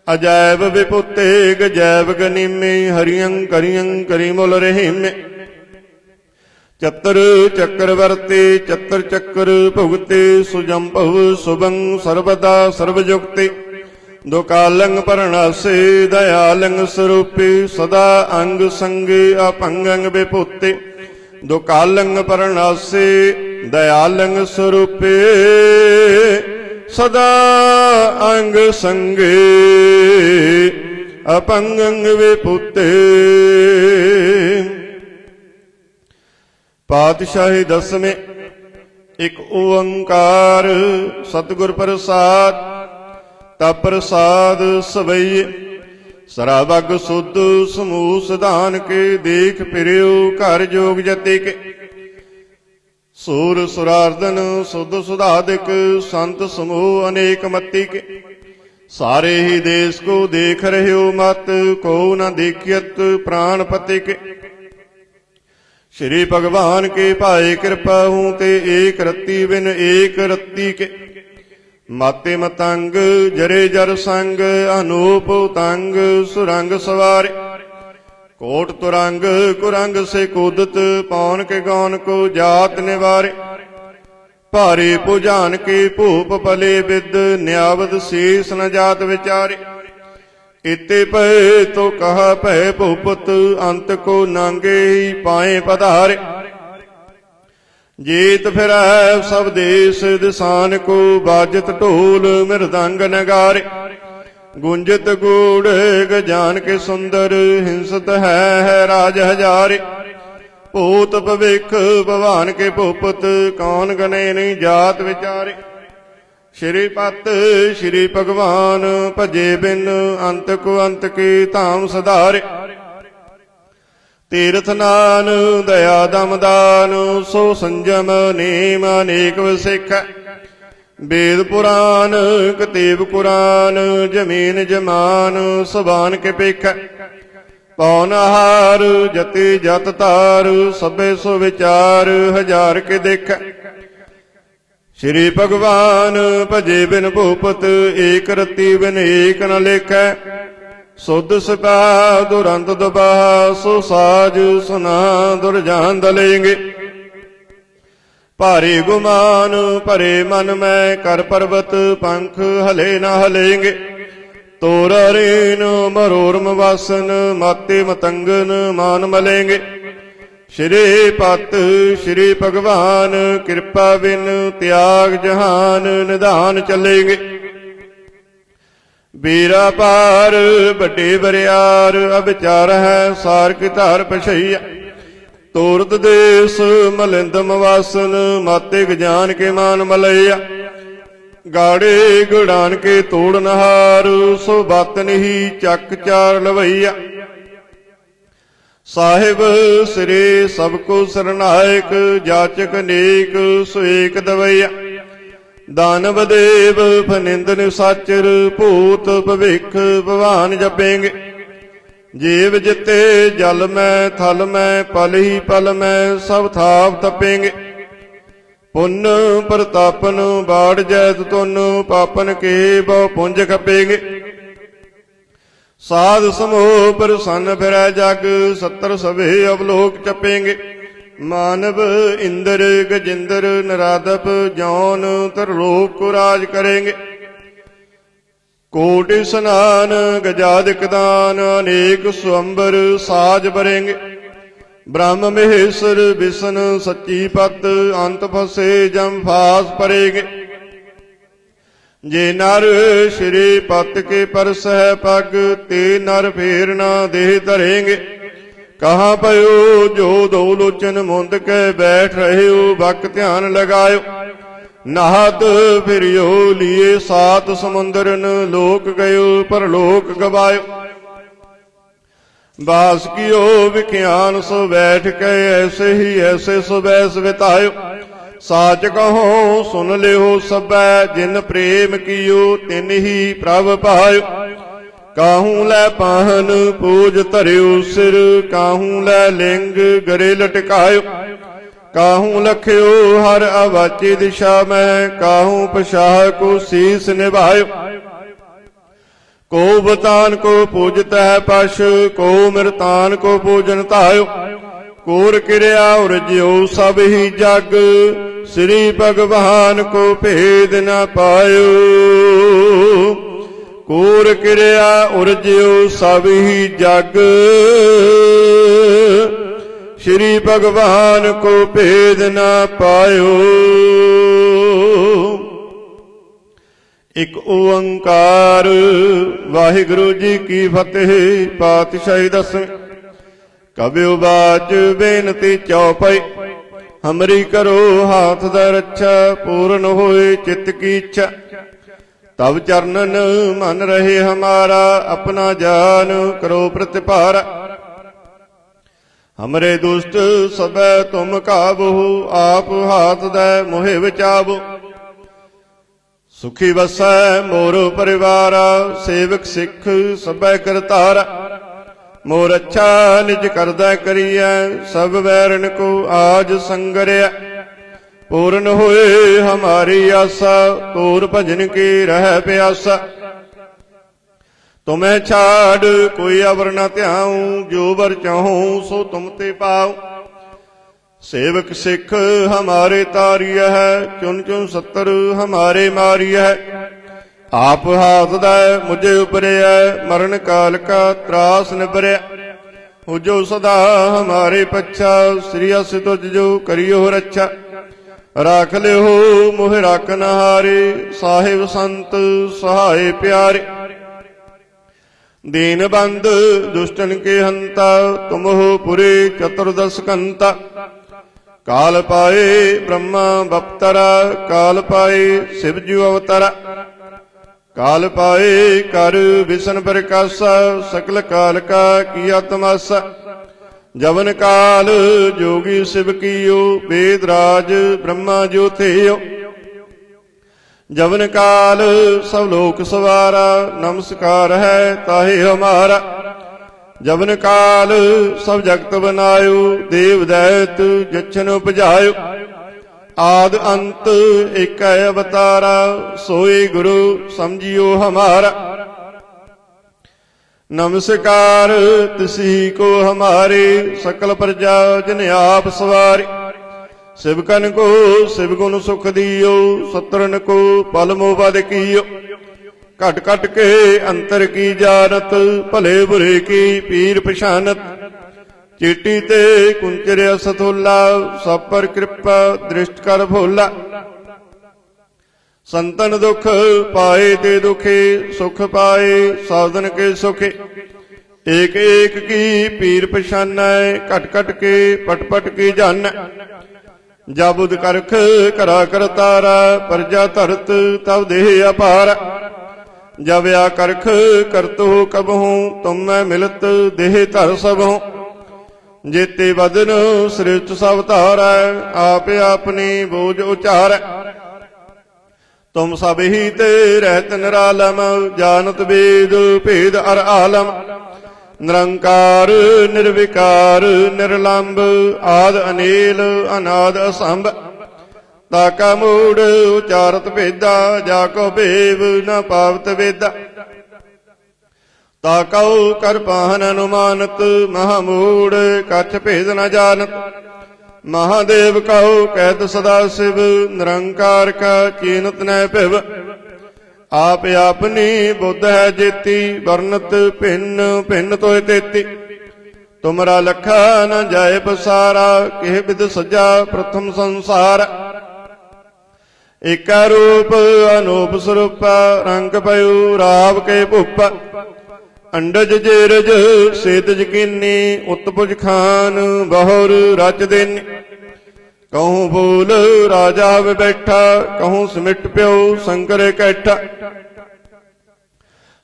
अजैब विपुत्ते गजैब गनिमे हरियं करियं करीमुल रहीमे चतर चक्रवर्ती चतर चक्र भुगते सुजम्पव शुभं सर्वदा सर्वयुक्ति दुकालंग प्रणासे दयालंग स्वरूपे सदा अंग संगे अपंगंग विपुत्ते दुकालंग प्रणासे दयालंग स्वरूपे सदा अंग संगे अपंगंग विपुत्ते पातशाही दसवें एक ओंकार सतगुर प्रसाद तप प्रसाद सवैये सराबग सुध समूह सिधान के देख फिरियो घर जोग जते के सूर सुरार्दन सुध सुधादिक संत समूह अनेक मत्ती के सारे ही देश को देख रहे हो मत को न देखियत प्राणपति के श्री भगवान के पाए कृपा हूं ते एक रत्ती बिन एक रत्ती के माते मतंग जरे जर संग अनूप तंग सुरंग सवारे कोट तुरंग कुरंग से कूदत पौन के गौन को जात निवारे भारी भुजान के भूप पले विद न्यावद शीस न जात विचारे इते पै तो कहा पै भूपत अंत को नांगे ही पाए पधारे जीत फिर सब देश दिसान को बाजत ढोल मृदंग नगारे गुंजत गूढ़ गजान के सुंदर हिंसत है राज हजारे भूत भविख भवान के भूपत कौन गने नहीं जात विचारे श्री पत श्री भगवान भजे बिन अंत को अंत के धाम सधारे तीर्थ नान दया दमदान सो संजम नेम अनेक सिख वेद पुराण कतेब कुरान जमीन जमान सबान के पेख पौनहार जति जत तार सबे सो विचार हजार के देख श्री भगवान भजे बिन भूपत एक रत्ती बिन एक न लेखै सुध सिपा दुरंत दुबाह सो साज सुना दुरजान दलेंगे भारी गुमान भरे मन में कर पर्वत पंख हले न हलेंगे तोरा रेन मरोरम वासन माते मतंगन मान मलेंगे श्री पत श्री भगवान कृपा बिन त्याग जहान निधान चलेंगे बीरा पार बड़े बरियार अविचार है सार की धार पछैया तोरत देश मलिंद मवासन माते गजान के मान मलैया गाड़े गुड़ान के तोड़ नहार सो बात नहीं चक चार लवैया साहिब श्री सबको सरनायक जाचक नेक सुएक दवैया दानव देव फनिंद निसाचर भूत भविख भवान जपेंगे जीव जिते जल में थल में पल ही पल में सब थाप तपेंगे पुन प्रतापन बाढ़ जैत तुन पापन के बहु पुंज खपेंगे साध समूह प्रसन्न फिर जग सत्तर सभे अवलोक चपेंगे मानव इंद्र गजेंद्र नरादप जौन तरलोक को राज करेंगे कोटि स्नान गजादिक दान अनेक स्वंबर साज भरेंगे ब्रह्म महेश्वर विष्णु सच्ची पत अंत फसे जम फास परेंगे जे नर श्री पत के परस है पग ते नर फेर ना देह धरेंगे कहाँ पयो जो दो लोचन मुंद के बैठ रहे हो भक ध्यान लगायो नहात फिरियो लिए सात समुंदरन लोक गयो पर लोक गवायो बास कियो विख्यान सो बैठ के ऐसे ही ऐसे सो बैस बितायो। साच कहो सुन लियो सबै जिन प्रेम कियो तिन ही प्रभ पायो। काहू लै पाहन पूज धरियो सिर काहू लै लिंग गरे लटकायो। काहू लख्यो हर अवाची दिशा में काहू पशाह को शीस निभायो। को बतान को पूजत है पश को मृतान को पूजन तायो। कोर क्रिया उर्ज्यो सब ही जग श्री भगवान को भेद न पायो। कोर क्रिया उर्ज्यो सब ही जग श्री भगवान को भेद न पायो। एक ओंकार। वाहिगुरु जी की फतेह। पातशाही दसवीं। कबियो बाच बेनती चौपाई। हमरी करो हाथ दा रक्षा पूर्ण होए चित्त की इच्छा। तब चरणन मन रहे हमारा अपना जान करो प्रतिपारा। हमरे दुष्ट सबै तुम काबू आप हाथ दे मोहे बचावो। सुखी वसै मोर परिवारा सेवक सिख सबै करतारा। मोर अच्छा निज करदै करिए सब वैरन को आज संगरिया। पूर्ण होए हमारी आशा तोर भजन की रह प्यासा। तुम्हें छाड़ कोई अवर न त्याऊं जो बर चाहूं सो तुम ते पाऊं। सेवक सिख हमारे तारिय है चुन चुन 70 हमारे मारिय है। आप हाथ दे मुझे उपरे मरण काल का त्रास निबरे। हो जो सदा हमारे पच्छा श्री अस तुझ जो करियो रक्षा। राख ले हो मोह राखन हारे साहिब संत सहाय प्यारे। दीन बंद दुष्टन के हंता तुम हो पुरे चतुर्दश कंता। काल पाए ब्रह्मा बप्तरा काल पाए शिवजू अवतरा। काल पाए कर विष्णु प्रकाशा सकल काल का किया तमाशा। जवन काल जोगी शिव कियो वेदराज ब्रह्मा जो थियो। जवन काल सब लोक सवारा नमस्कार है ताहे हमारा। जवन काल सब जगत बनायो देव दैत जच्छन उपजायो। आद अंत एक अवतारा सोए गुरु समझियो हमारा। नमस्कार तिसी को हमारे सकल प्रजा जिन आप सवारे। शिवकन को शिव गुण सुख दियो सत्रन को पल मोबद कियो। घट घट के अंतर की जानत भले बुरे की पीर पछानत। चीटी ते कुंचर असतुल्ला सब पर कृपा दृष्ट कर भोला। संतन दुख पाए ते दुखे सुख पाए साधन के सुखे। एक एक की पीर पछाना घट घट के पट पट की जाना। जाबुद करख करा कर तारा प्रजा धरत तब देह अपारा। जब या करख करतो कबहूं तुम मैं मिलत देह धर सबहूं। जेते बदन सृष्ट सब धारै आप अपनी बोझ उचारै। तुम सब ही ते रहत निरालम जानत वेद भेद अर आलम। निरंकार निर्विकार निर्लंब आद अनील अनाद असंभ। ताका मूड उचारत भेदा जाको भेव न पावत वेदा। ताकौ कर पाहन अनुमानत महामूड कछ भेद न जानत। महादेव कहो कहत सदा शिव निरंकार का चीनत न पिव। आप अपनी बुद्ध है जेती वर्णत भिन्न भिन्न तोय तेती। तुमरा लखा न जाए पसारा किह विद सजा प्रथम संसार। एका रूप अनूप स्वरूप रंग पयु राव के भूप। अंडज जेरज सेतज कीनी उत्पुज खान बहुर रच देनी। कहूँ फूल राजा वे बैठा कहूँ सिमिट प्यो शंकर कैठा।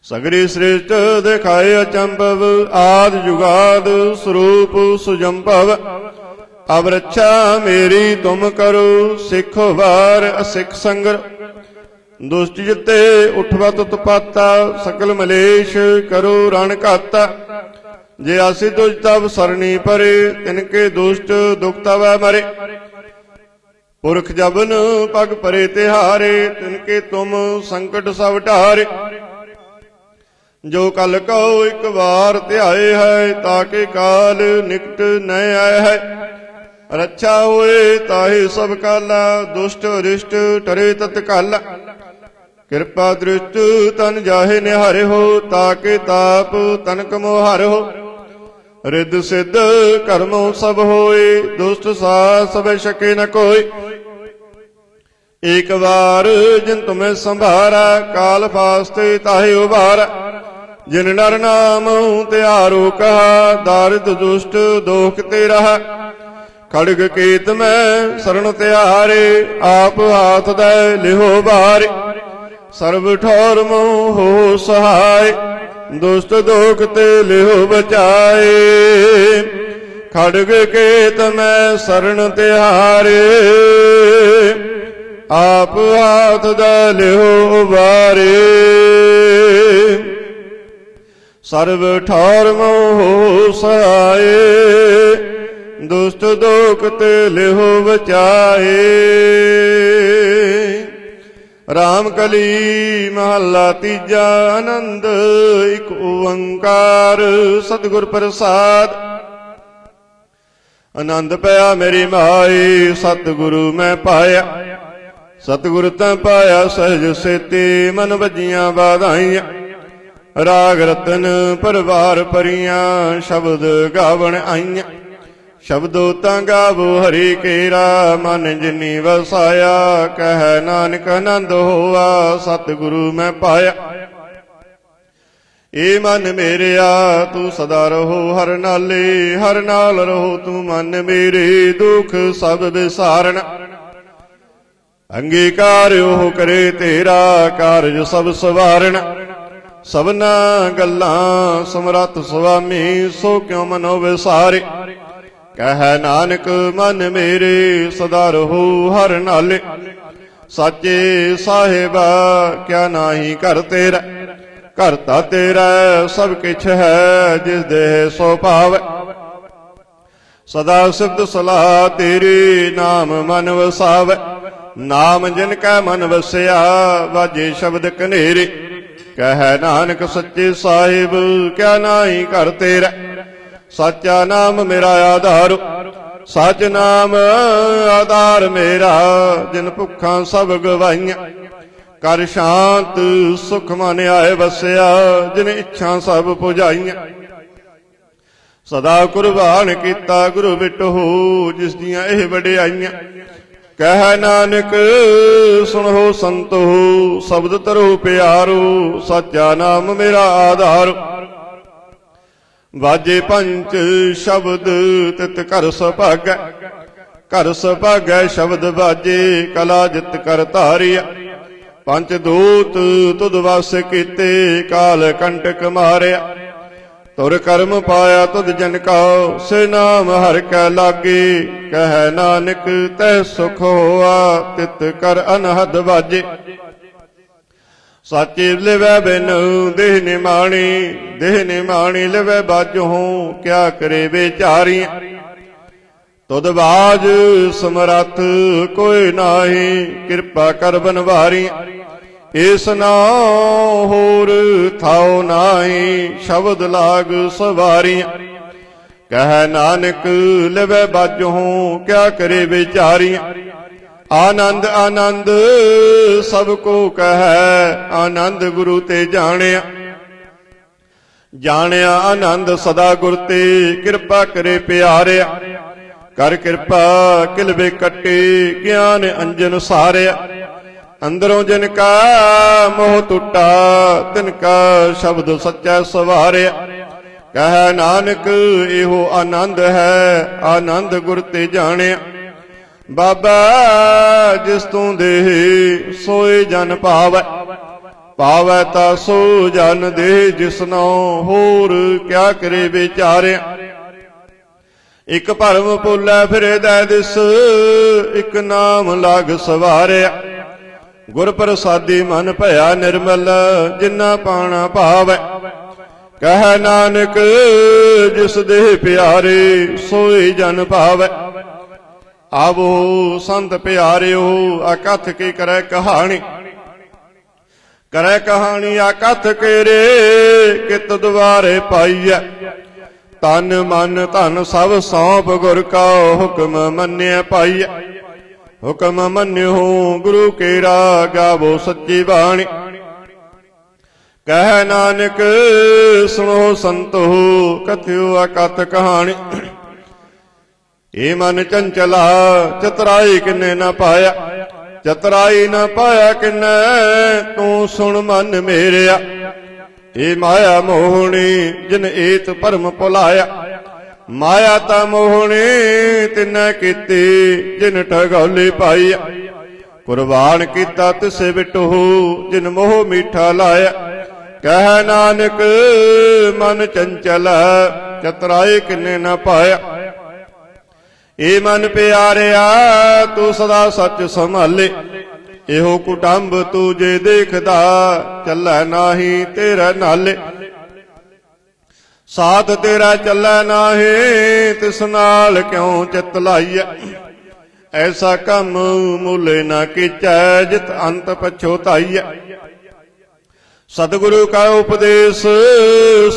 सगरी सृष्ट दिखाए अचंभव, आदि जुगाद स्वरूप सुजंभव। अब रक्षा मेरी तुम करो, सिखो वार असिख संगर। दुष्ट जिते उठवत उत्पाता, सकल मलेश करो रण घाता। जे आसी दुष्ट तब सरनी परे, तिनके दुष्ट दुख तब मरे। पुरख जबन पग परे तिहारे, तिनके तुम संकट सब टारे। जो कल कहो एक बार ध्याए है, ताके काल निकट न आए है। रक्षा होए ताहि सब काला, दुष्ट रिष्ट टरे तत्काला। कृपा दृष्ट तन जाहे निहारे हो, ताके ताप तनक मोहार हो। रिद्ध सिद्ध कर्मों सब होए, दुष्ट सा सब शके न कोई। एक बार जिन तुम्हें संभारा, काल फास्ते ताहे उबारा। जिन नर नाम त्यारो कहा, दारिद दुष्ट दोख ते रहा। खड़ग केत में शरण त्यारे, आप हाथ दे लिहो बारे। सर्व ठौर मोह हो सहाय, दुष्ट दोख ते लिहो बचाए। खड़ग केत में शरण तिहारे, आप हाथ दे लिहो उबारे। सर्व ठौर मोह हो सहाय, दुष्ट दोख ते लिहो बचाए। राम कली महला तीजा, आनंद एक ओंकार सतगुर प्रसाद। आनंद पाया मेरी माई, सतगुरु मैं पाया। सतगुरु तैं पाया सहज सेती, मन बजियां बाधाइयां। राग रतन परवार परियां, शब्द गावण आईयां। शब्दो तां गावो हरि केरा, मन जिनी वसाया। कह नानक आनंद होआ, सतगुरु मैं पाया। ए मन मेरेया तू सदा रहो हर नाले, हर नाल रहो तू मन मेरे। दुख सब विसारण, अंगीकार ओह करे तेरा, कारज सब सवारण। सबना गल्लां समरथ स्वामी, सो क्यों मनो विसारे। कह नानक मन मेरे, सदा रहो हर नाले। साचे साहिबा क्या नाही कर तेरा। करता तेरा सब किछ है, जिस देह सो पावे। सदा सिद्ध सलाह तेरी, नाम मन वसावे। नाम जिनका मन वसया, वाजे शब्द कनेरे। कह नानक सच्चे साहिब क्या नाही कर तेरा। साचा नाम मेरा आधार, सच नाम आधार मेरा। जिन भुखा सब गवाइयां, कर शांत सुख मन आए वसया। जिन इच्छा सब पुजाइयां, सदा कुर्बान किता गुरु बिटो। जिस दियां एह वडियाइयां, कह नानक सुनो संतो। शब्द तरो प्यारो, साचा नाम मेरा आधार। वाजे पंच शब्द तित कर सुभागै। कर सुभागै शब्द वाजे, कला जित कर धारिया। पंच दूत तुद वस कीते, काल कंटक मारिया। तुर कर्म पाया तुद जन का, से नाम हर कै लागे। कह नानक तह सुख होआ, तित कर अनहद वाजे। साचे लिवै बिन देह निमाणी, देह निमाणी लिवै बाजों। क्या करे बेचारियां, तुद बाज समरथ कोई नाही। कृपा कर बनवारियां, इस नाम होर थाओ नाही। शब्द लाग सवारियां, कह नानक लिवै बाजों। क्या करे बेचारियां, आनंद आनंद सबको कहे। आनंद गुरु ते जानिया, जानिया आनंद सदा गुर ते। कृपा करे प्यारिया, कर कृपा किलवे कटे। ज्ञान अंजन सारिया, अंदरों जिनका मोह टूटा। तिनका शब्द सच्चा सवारिया। कह नानक एहो आनंद है, आनंद गुर ते जानिया। बाबा जिस तू दे सोए जन पावै। पावै ता सो जन दे जिसनो होर क्या करे विचारिया। एक भरम भुलै फिरे दै दिस एक नाम लाग सवारिया। गुर प्रसादी मन भया निर्मल जिन्ना पाना भावै। कह नानक जिस देह प्यारे सोई जन भावै। आवो संत प्यारियो अकथ की करे कहानी। करे कहानी अकथ केरे कित द्वारे पाईऐ। तन मन धन सब सौंप गुर का हुक्म मन्य पाईऐ। हुक्म मन्यो गुरु केरा गावो सच्ची बाणी। कह नानक सुनो संतो कथ्यो अकथ कहानी। ए मन चंचला चतराई किन्ने न पाया। चतराई न पाया किन्ने तू सुन मन मेरिया। ए माया मोहनी जिन एत भरम भुलाया। माया ता मोहनी तिन्नै कीती जिन ठगौली पाईया। कुर्बान कीता तिसे बिटहु जिन मोह मीठा लाया। कह नानक मन चंचल चतराई किन्ने न पाया। ए मन प्यारिया तू सदा सच संभाले। एहो कुटुंब तू जे देखदा चलै नाही तेरा नाले। साथ तेरा चलै नाही तिस नाल क्यों चित लाईऐ। ऐसा कम मूले न कीचै जित अंत पछोताईऐ। सतगुरु का उपदेश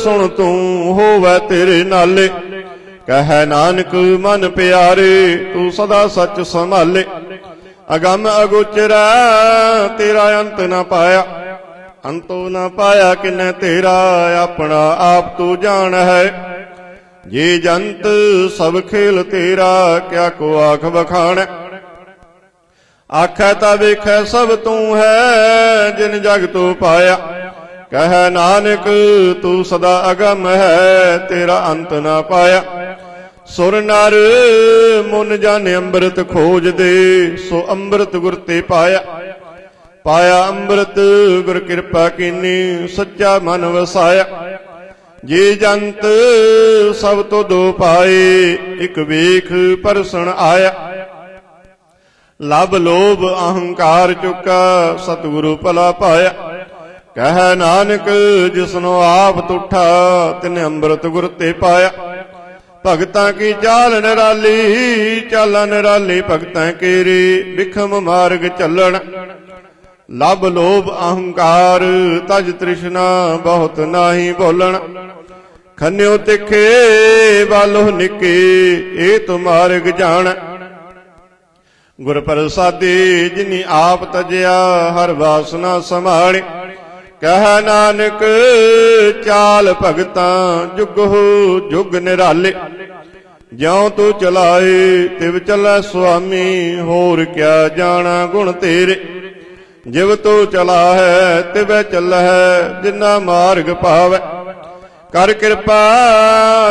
सुन तू होवै तेरे नाले। कह नानक मन प्यारे तू सदा सच संभाले। अगम अगोचरा तेरा अंत न पाया। अंतो न पाया किन्ने तेरा अपना आप तू जान है। जे जंत सब खेल तेरा क्या को आख बखान। आखै ता वेखै सब तू है जिन जग तू पाया। कह नानक तू सदा अगम है तेरा अंत न पाया। सुर नर मुन जाने अमृत खोज दे सो अमृत गुर ते पाया। पाया अमृत गुर कृपा कीनी सच्चा मन वसाया। जे जंत सब तो दो पाए एक वेख परसण आया। लब लोभ अहंकार चुका सतगुरु भला पाया। कह नानक जिसनो आप तुठा तिने अमृत गुर ते पाया। भगतां की चाल निराली चाला निराली भगतां केरी विखम मार्ग चलन। लब लोभ अहंकार तज तृष्णा बहुत नाही बोलन। खन्यो तिखे बालो निके ए तो मार्ग जान। गुर प्रसादी जिनी आप तजया हर वासना संभाली। कह नानक चाल भगतां जुग हो जुग निराले। ज्यों तू चलाए तिव चलै स्वामी होर क्या जाना गुण तेरे। जिव तू चला है तिव चल है जिन्ना मार्ग पावै। कर कृपा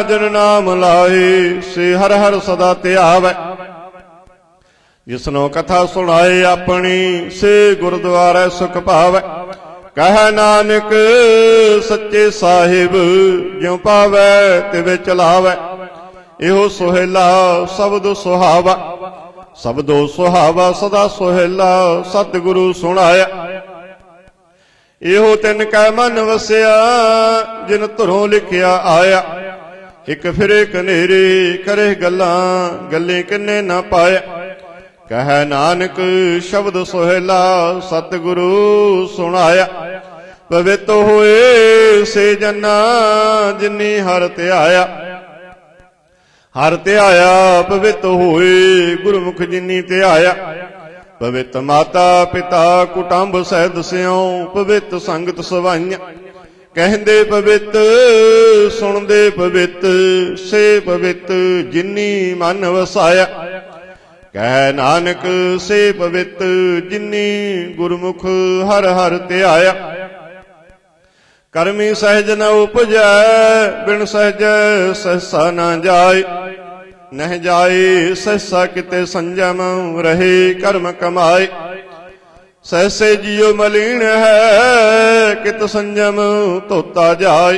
जिन नाम लाए से हर हर सदा त्यावै। जिसनो कथा सुनाए अपनी से गुरुद्वारे सुख पावै। कह नानक सच्चे साहिब ज्यों पावै तिवे चलावै। एहो सुहेला सबदो सुहावा। सबदो सुहावा सदा सुहेला सतगुरु सुनाया। एहो तिन कै मन वसिया जिन धुरों लिखिया आया। एक फिरे कनेरे करे गल्लां गल्ले किन्ने ना पाया। कह नानक शब्द सुहेला सतगुरु सुनाया। पवित्र होए से जना जिन्नी हर त्याया। हर त्याया पवित्र होए गुरमुख जिन्नी त्याया। पवित्र माता पिता कुटुंब सहित स्यों पवित्र संगत सवाइयां। कहंदे पवित्र सुनदे पवित्र से पवित्र जिन्नी मन वसाया। कह नानक से पवित्र जिन्नी गुरमुख हर हर त्याया। करमी सहज न उपजै बिन सहज सहसा न जाए। नह जाए सहसा किते संजम रहे कर्म कमाए। सहसे जियो मलिन है, कित संयम धोता जाय।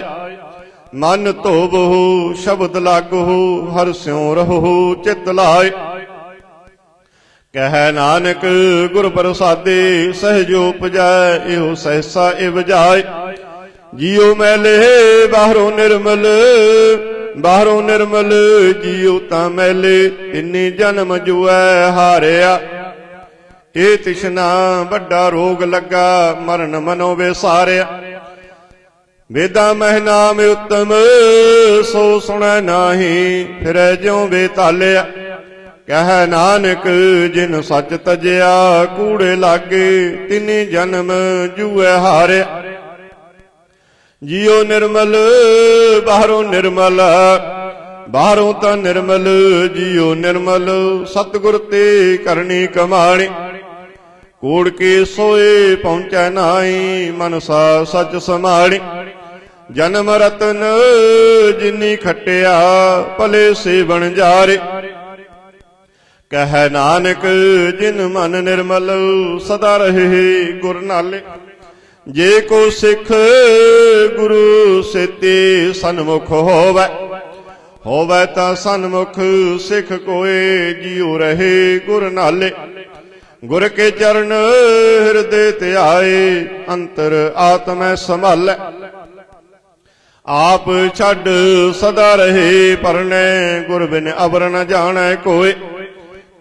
मन धोबहु शब्द लागहु, हर स्यों रहु चित लाय। कह नानक गुर प्रसादे, सहजो उपजै इहो सहसा इव जाय। जियो मैले बाहरों निर्मल, बाहरों निर्मल जियो तां मैले। तिन्नी जन्म जुऐ हारिया, ये तिशना बड़ा रोग लगा, मरण मनो विसारिया। वेदा महनाम उत्तम, सो सुनै नाही, फिरै ज्यों बेतालिया। कह नानक जिन सच तजिया, कूड़े लागे तिनी जन्म जुए हारिया। जियो निर्मल बाहरों निर्मल, बाहरों तां निर्मल जियो निर्मल। सतगुर ते करनी कमाणी, कूड़ के सोए पहुंचै नाई, मनसा सच समाणी। जन्म रतन जिनी खटिया, भले से बन जारे। कह नानक जिन मन निर्मल, सदा रहे गुर नाले। जे को सिख गुरु सेते सन्मुख होवै, होवै तां सन्मुख सिख कोय। जियो रहे गुर नाले। गुर के चरण हृदय ध्याए, अंतर आत्मै संभालै। आप छड़ सदा रहे परनै, गुर बिन अबर न जानै कोय।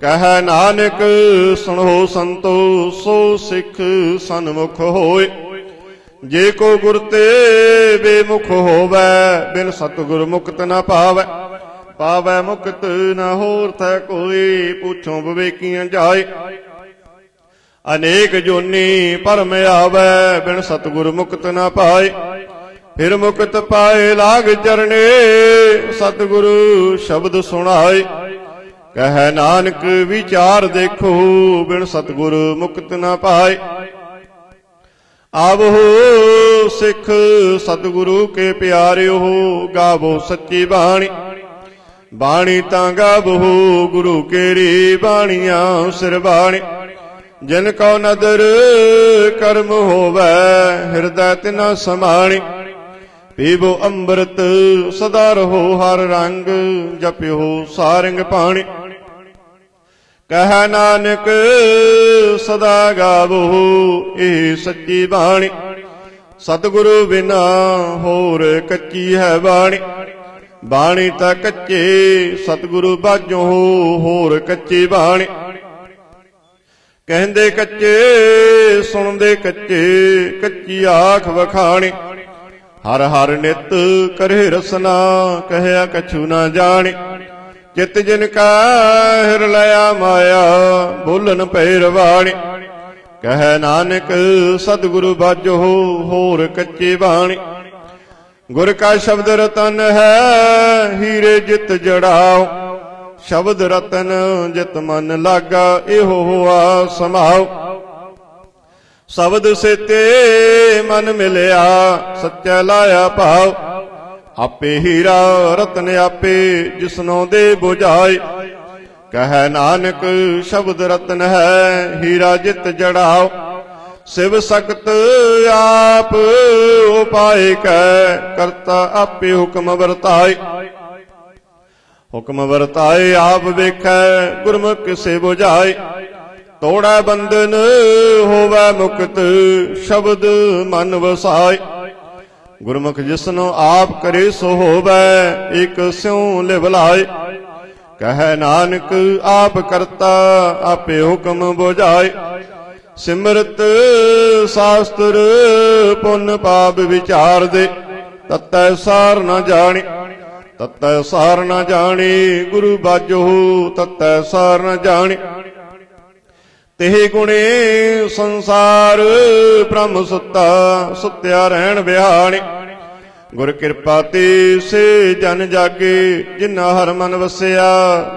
कह नानक सुनो संतो, सो सिख सन्मुख होए। जे को गुर ते बेमुख होवै, बिन सतगुर मुक्त न पावै। पावै मुक्त न होर थे कोई, पूछो विवेकियां जाए। अनेक जोनी परम आवै, बिन सतगुर मुक्त न पाए। फिर मुक्त पाए लाग चरणे, सतगुरु शब्द सुनाए। कह नानक विचार देखो, बिन सतगुरु मुक्त न पाए। आवो सिख सतगुरु के प्यारे हो, गावो सच्ची बाणी। बाणी तां गावो गुरु केरी, बाणियां सिरबाणी। जिन को नदर कर्म होवै, हृदय तिना समाणी। पीबो अमृत सदा रहो हर रंग, जप्यो सारंग पाणी। कह नानक सदा गावो ए सच्ची बाणी। सतगुरु बिना होर कच्ची है बाणी। बाणी तां कच्चे सतगुरु बाजो होर कच्ची बाणी। कहंदे कच्चे सुनदे कच्चे, कच्ची आख वखाणी। हर हर नित करे रसना, कहया कछु ना जानी। चित जिन का हिर लया माया, बोलन पैरवाणी। कह नानक सतगुरु बाजो होर कच्ची बाणी। गुर का शब्द रतन है, हीरे जित जड़ाओ। शब्द रतन जित मन लागा, एहो हुआ समाओ। शब्द सेते मन मिलिया, सच्चा लाया भाव। आपे हीरा रतन आपे, जिसनो दे बुझाए। कह नानक शब्द रतन है, हीरा जित जड़ाओ। शिव सख्त आप उपाय कह, करता आपे हुक्म वर्ताए। हुक्म वर्ताए आप वेखै, गुरमुख से बुझाए। तोड़ा बंधन होवै मुक्त, शब्द मन वसाए। गुरमुख जिसनो आप करे सो होवै, एक स्यों लिवलाए। कह नानक आप करता, आपे हुक्म बुझाए। सिमरत शास्त्र पुन पाप विचार दे, तत्तै सार न जानी। तत्तै सार न जानी, गुरु बाजो तत्तै सार न जानी। तेहि गुणे संसार ब्रह्म सुता, सुत्या रहन बिहाणी। गुर कृपा ते से जन जागे, जिन्ना हर मन वसिया,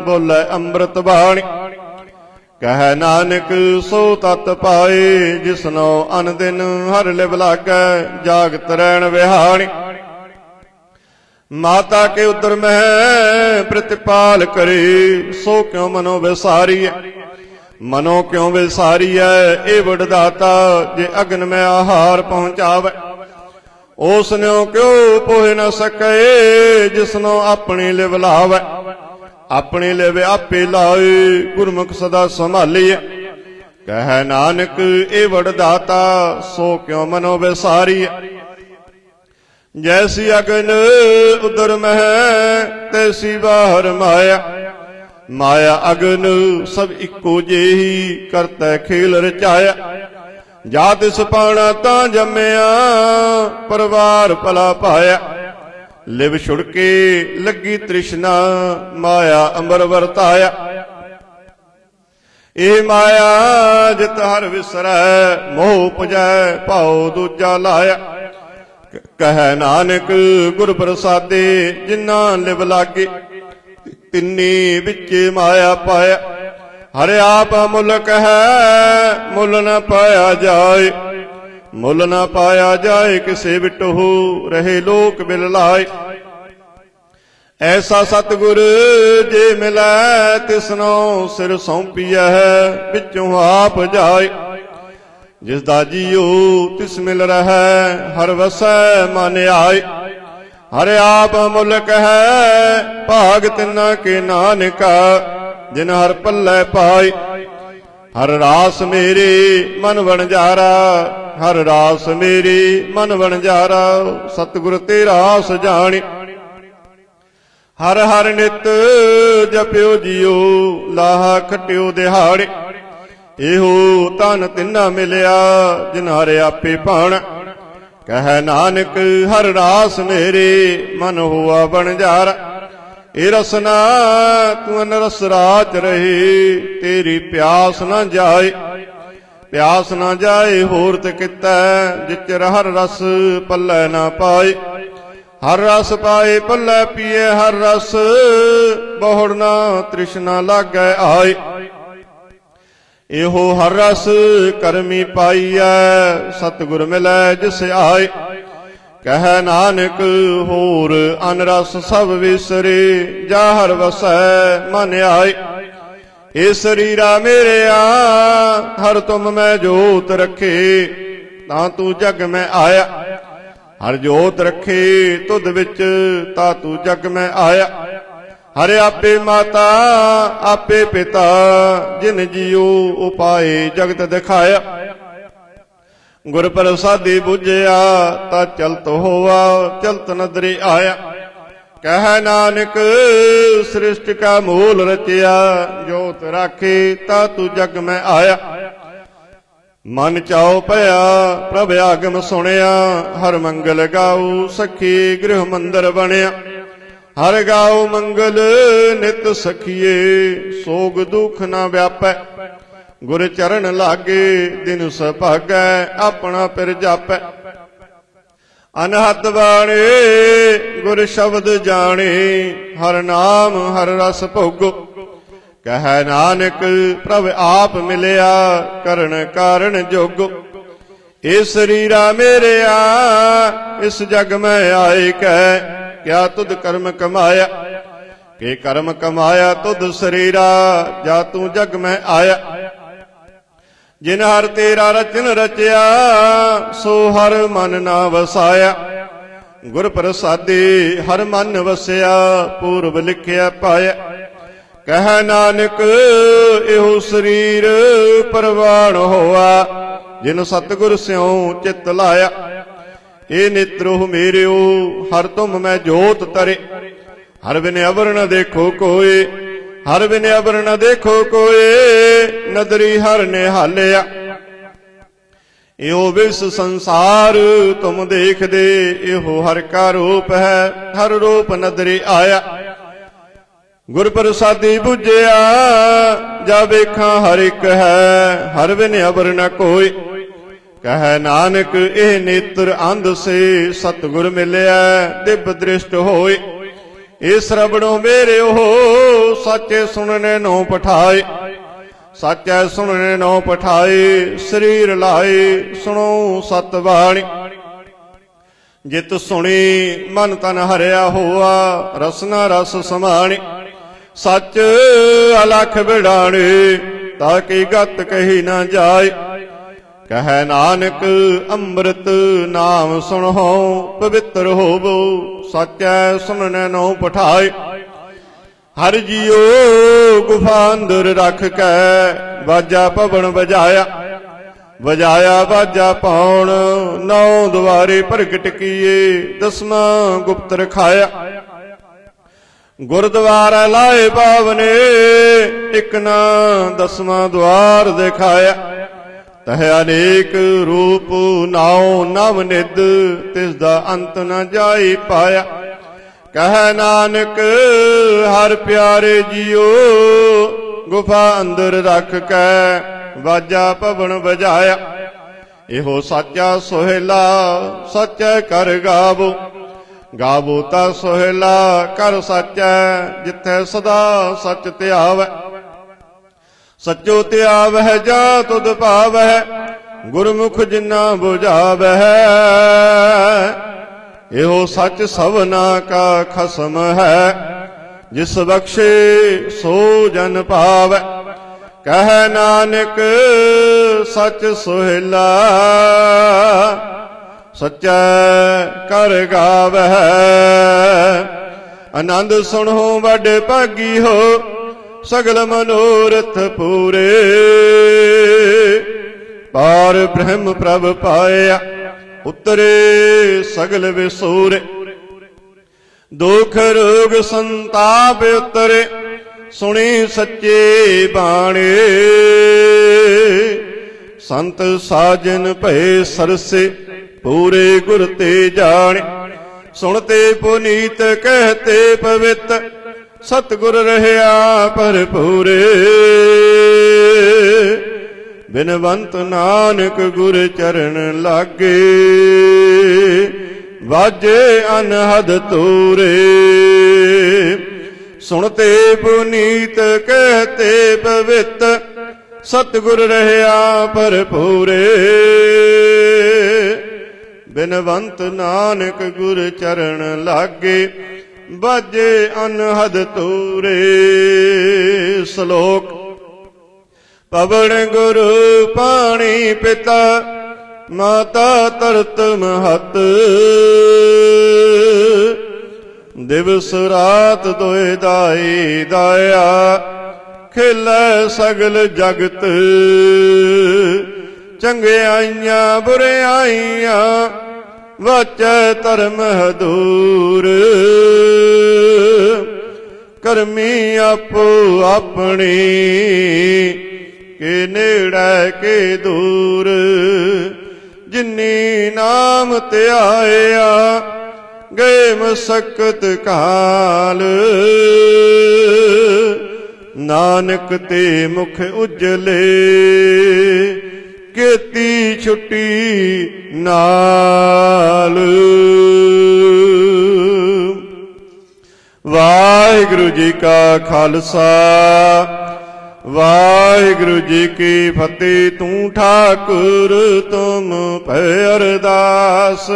बोले अमृत बाणी। कह नानक सो तत पाए, जिसनो अन दिन हर लिव लागै, जागत रहन बिहाणी। माता के उदर में प्रतिपाल करे, सो क्यों मनो विसारी। मनो क्यों विसारीय ए वडदाता, जे अग्न में आहार पहुंचावे। उसनो क्यों पोह न सके, जिसनो अपनी लिव लावे। अपनी लिव आपे लाए, गुरमुख सदा संभालिए। कह नानक ए वडदाता, सो क्यों मनो विसारीय। जैसी अग्न उदर में तैसी बाहर माया। माया अग्न सब इको जेही, करता खेल रचाया। जा तिस पाना तां जम्मिया, परवार भला पाया। लिव छुड़के लगी तृष्णा, माया अंबर वरताया। ए माया जित हर विसरै, मोह उपजै भाव दूजा लाया। कह नानक गुर प्रसादे, जिन्ना लिव लागे। तिन्नी बिच माया पाया। हर आप मुल्क है, मुल न पाया जाए। मुल न पाया जाए, किसे बिटहु रहे लोक बिल लाए। ऐसा सतगुर जे मिलै, तिसनो सिर सौंपिया है, बिचों आप जाए। जिसदा जियो तिस मिल रहा, हर वसै मन आए। हर आप मुल्क है, भाग तिन्ना के नानका, जिन हर पल्लै पाए। हर रास मेरे मन वणजारा, हर रास मेरे मन वणजारा। सतगुर तेरा आस जानी। हर हर नित जप्यो जियो, लाहा खटियो दिहाड़े। एहो तन तिन्ना मिलिया, जिन हर आपे पाण। कह नानक हर रास मेरे, मन हुआ वणजारा। ए रसना तू अनरस राच रहे, तेरी प्यास न जाए। प्यास न जाए होर ते किता, जिचर हर रस पल्लै ना पाए। हर रस पाए पल्लै पिए हर रस, बहुड़ ना तृष्णा लागै आए। एहो हर रस करमी पाईऐ, सतगुर मिलै जिस आए। कह नानक होर अनरस सब विसरे, जा हर वसै मन आए। ए शरीरा मेरे आ, हर तुम मैं जोत रखे, तां तू जग में आया। हर जोत रखे तुद विच, ता तू जग में आया। हर आपे माता आपे पिता, जिन जियो उपाए जगत दिखाया। गुर प्रसादी बुझया, ता चलत होवा चलत नदरी आया। कह नानक सृष्टि का मूल रचया, जोत राखे ता तू जग में आया। मन चाओ पया प्रभ आगम सुनिया, हर मंगल गाऊ सखी गृह मंदिर बनया। हर गाओ मंगल नित सखिए, सोग दुख न व्यापै। गुर चरण लागे दिन सभागै, अपना पिर जापै। अनहद बाणे गुर शब्द जाने, हर नाम हर रस भोगो। कह नानक प्रभ आप मिलिया, करण कारण जोगो। ए शरीरा मेरे आ, इस जग में आए कह, क्या तुद कर्म कमाया। के कर्म कमाया तुद शरीरा, जा तू जग में आया। जिन हर तेरा रचन रचया, सो हर मन ना वसाया। गुर प्रसादी हर मन वसया, पूर्व लिखिया पाया। कह नानक एहो शरीर परवान होआ, जिन सतगुर स्यों चित लाया। ए नित्रो मेरियो हर तुम मैं जोत तरे, हर बिन अवर न देखो कोई। हर बिन अवर न देखो कोई, नदरी हर ने हालिया। एहो विस संसार तुम देख दे, एहो हर का रूप है, हर रूप नदरी आया। गुर प्रसादी बुझया, जा वेखा हर एक है, हर बिन अवर न कोई। कह नानक ए नेत्र अंध से, सतगुर मिलिया दिव्य दृष्ट होए। ए श्रवणों मेरे हो, सच्चे सुनने नो पठाए। सच्चे सुनने नो पठाए, शरीर लाए सुनो सतवाणी। जित सुनी मन तन हरिया हुआ, रसना रस समाणी। सच अलख बिड़ाणे, ताकि गत कही न जाय। कह नानक अमृत नाम सुनहो पवित्र होवो, सच्चै सुनने नो पठाए। हर जियो गुफा अंदर रख कै बाजा पवन बजाया। बजाया बाजा पौन नौ द्वारे प्रगट किए, दसवां गुप्त रखाया। गुरुद्वारा लाए पावने एक ना दसवां द्वार दिखाया। तह अनेक रूप नाओ नव निध, तिसदा अंत न जाई पाया। कह नानक हर प्यारे जियो गुफा अंदर रख कै बाजा पवन बजाया। इहो साचा सोहेला सच कर गावो, गावो ता सोहेला कर सच। जिथे सदा सच त्यावै, सचो त्यावै जा तुद पावै। गुरमुख जिन्ना बुझावै, इहो सच सवना का खसम है। जिस बख्शे सो जन पावै। कह नानक सच सोहेला सच्चा कर गावै। आनंद सुनो बड़े भागी हो, सगल मनोरथ पूरे। पार ब्रह्म प्रभ पाया, उतरे सगल विसूरे। दुख रोग संताप उतरे, सुनी सच्चे बाणे। संत साजन भय सरसे, पूरे गुर ते जाने। सुनते पुनीत कहते पवित्र, सतगुर रहया भरपूरे। बिनवंत नानक गुर चरण लागे, वाजे अनहद तूरे। सुनते पुनीत कहते पवित्र, सतगुर रहया भरपूरे। बिनवंत नानक गुर चरण लागे, बाजे अनहद तूरे। श्लोक पवन गुरु पाणी पिता, माता तरत महत। दिवस रात दोए दाई दाया, खेलै सगल जगत। चंगियाइयां बुरियाइयां, वाचै धर्म हदूर। करमी आपो अपनी, के नेड़ै के दूर। जिन्नी नाम त्याया, गए मसकत काल। नानक ते मुख उजले, केती छुट्टी नाल। वाहिगुरु जी का खालसा, वाहिगुरु जी की फतेह। तू ठाकुर तुम पे अरदास।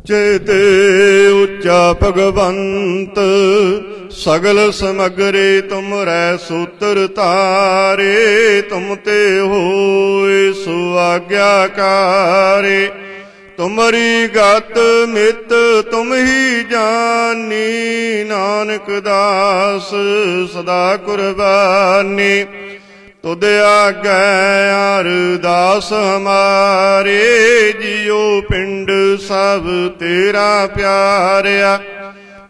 चेते उच्चा भगवंत, सगल समग्रे तुम रै सूत्र तारे। तुम ते होए सो आज्ञाकारे, तुमरी गत मित तुम ही जानी। नानक दास सदा कुर्बानी, तुद आज्ञा अरदास हमारे। जियो पिंड सब तेरा प्यारिया,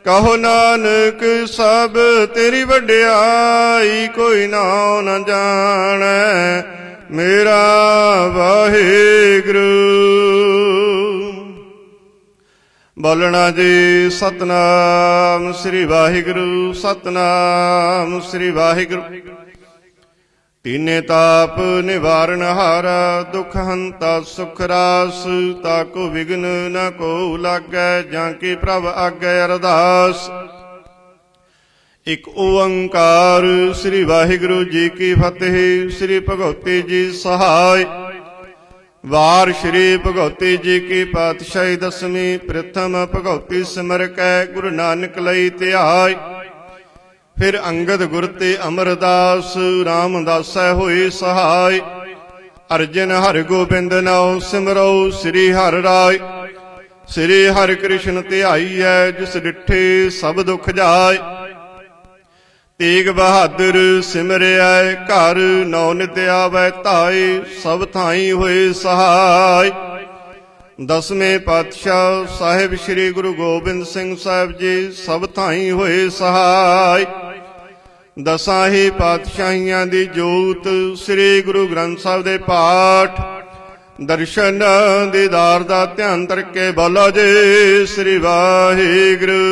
कहो नानक सब तेरी वड्याई। कोई नाम न जाने मेरा वाहिगुरु। बोलना जी सतनाम श्री वाहिगुरु, सतनाम श्री वाहिगुरु। तीने ताप निवारण हारा, दुख हंता सुख रास। ताको विघ्न न को लागै, जाकी प्रभ आज्ञा अरदास। एक ओंकार। श्री वाहिगुरु जी की फतेह। श्री भगवती जी सहाय। वार श्री भगवती जी की पातशाही दसवीं। प्रथम भगवती सिमर कै गुरु नानक लई ध्याय। फिर अंगद गुर ते अमरदास रामदासै होए सहाय। अर्जन हर गोबिंद नाउ सिमरो श्री हर राय। श्री हर कृष्ण ध्याईऐ जिस डिठे सब दुख जाय। तेग बहादुर सिमरिया घर नौ नित आवै धाय। सब थाई होए सहाय। दसवें पातशाह साहिब श्री गुरु गोबिंद सिंह साहिब जी सब थाई होए सहाय। दसां ही पातशाहियां दी जोत श्री गुरु ग्रंथ साहिब दे पाठ दर्शन दीदार दा ध्यान करके बोलो जी श्री वाहिगुरू।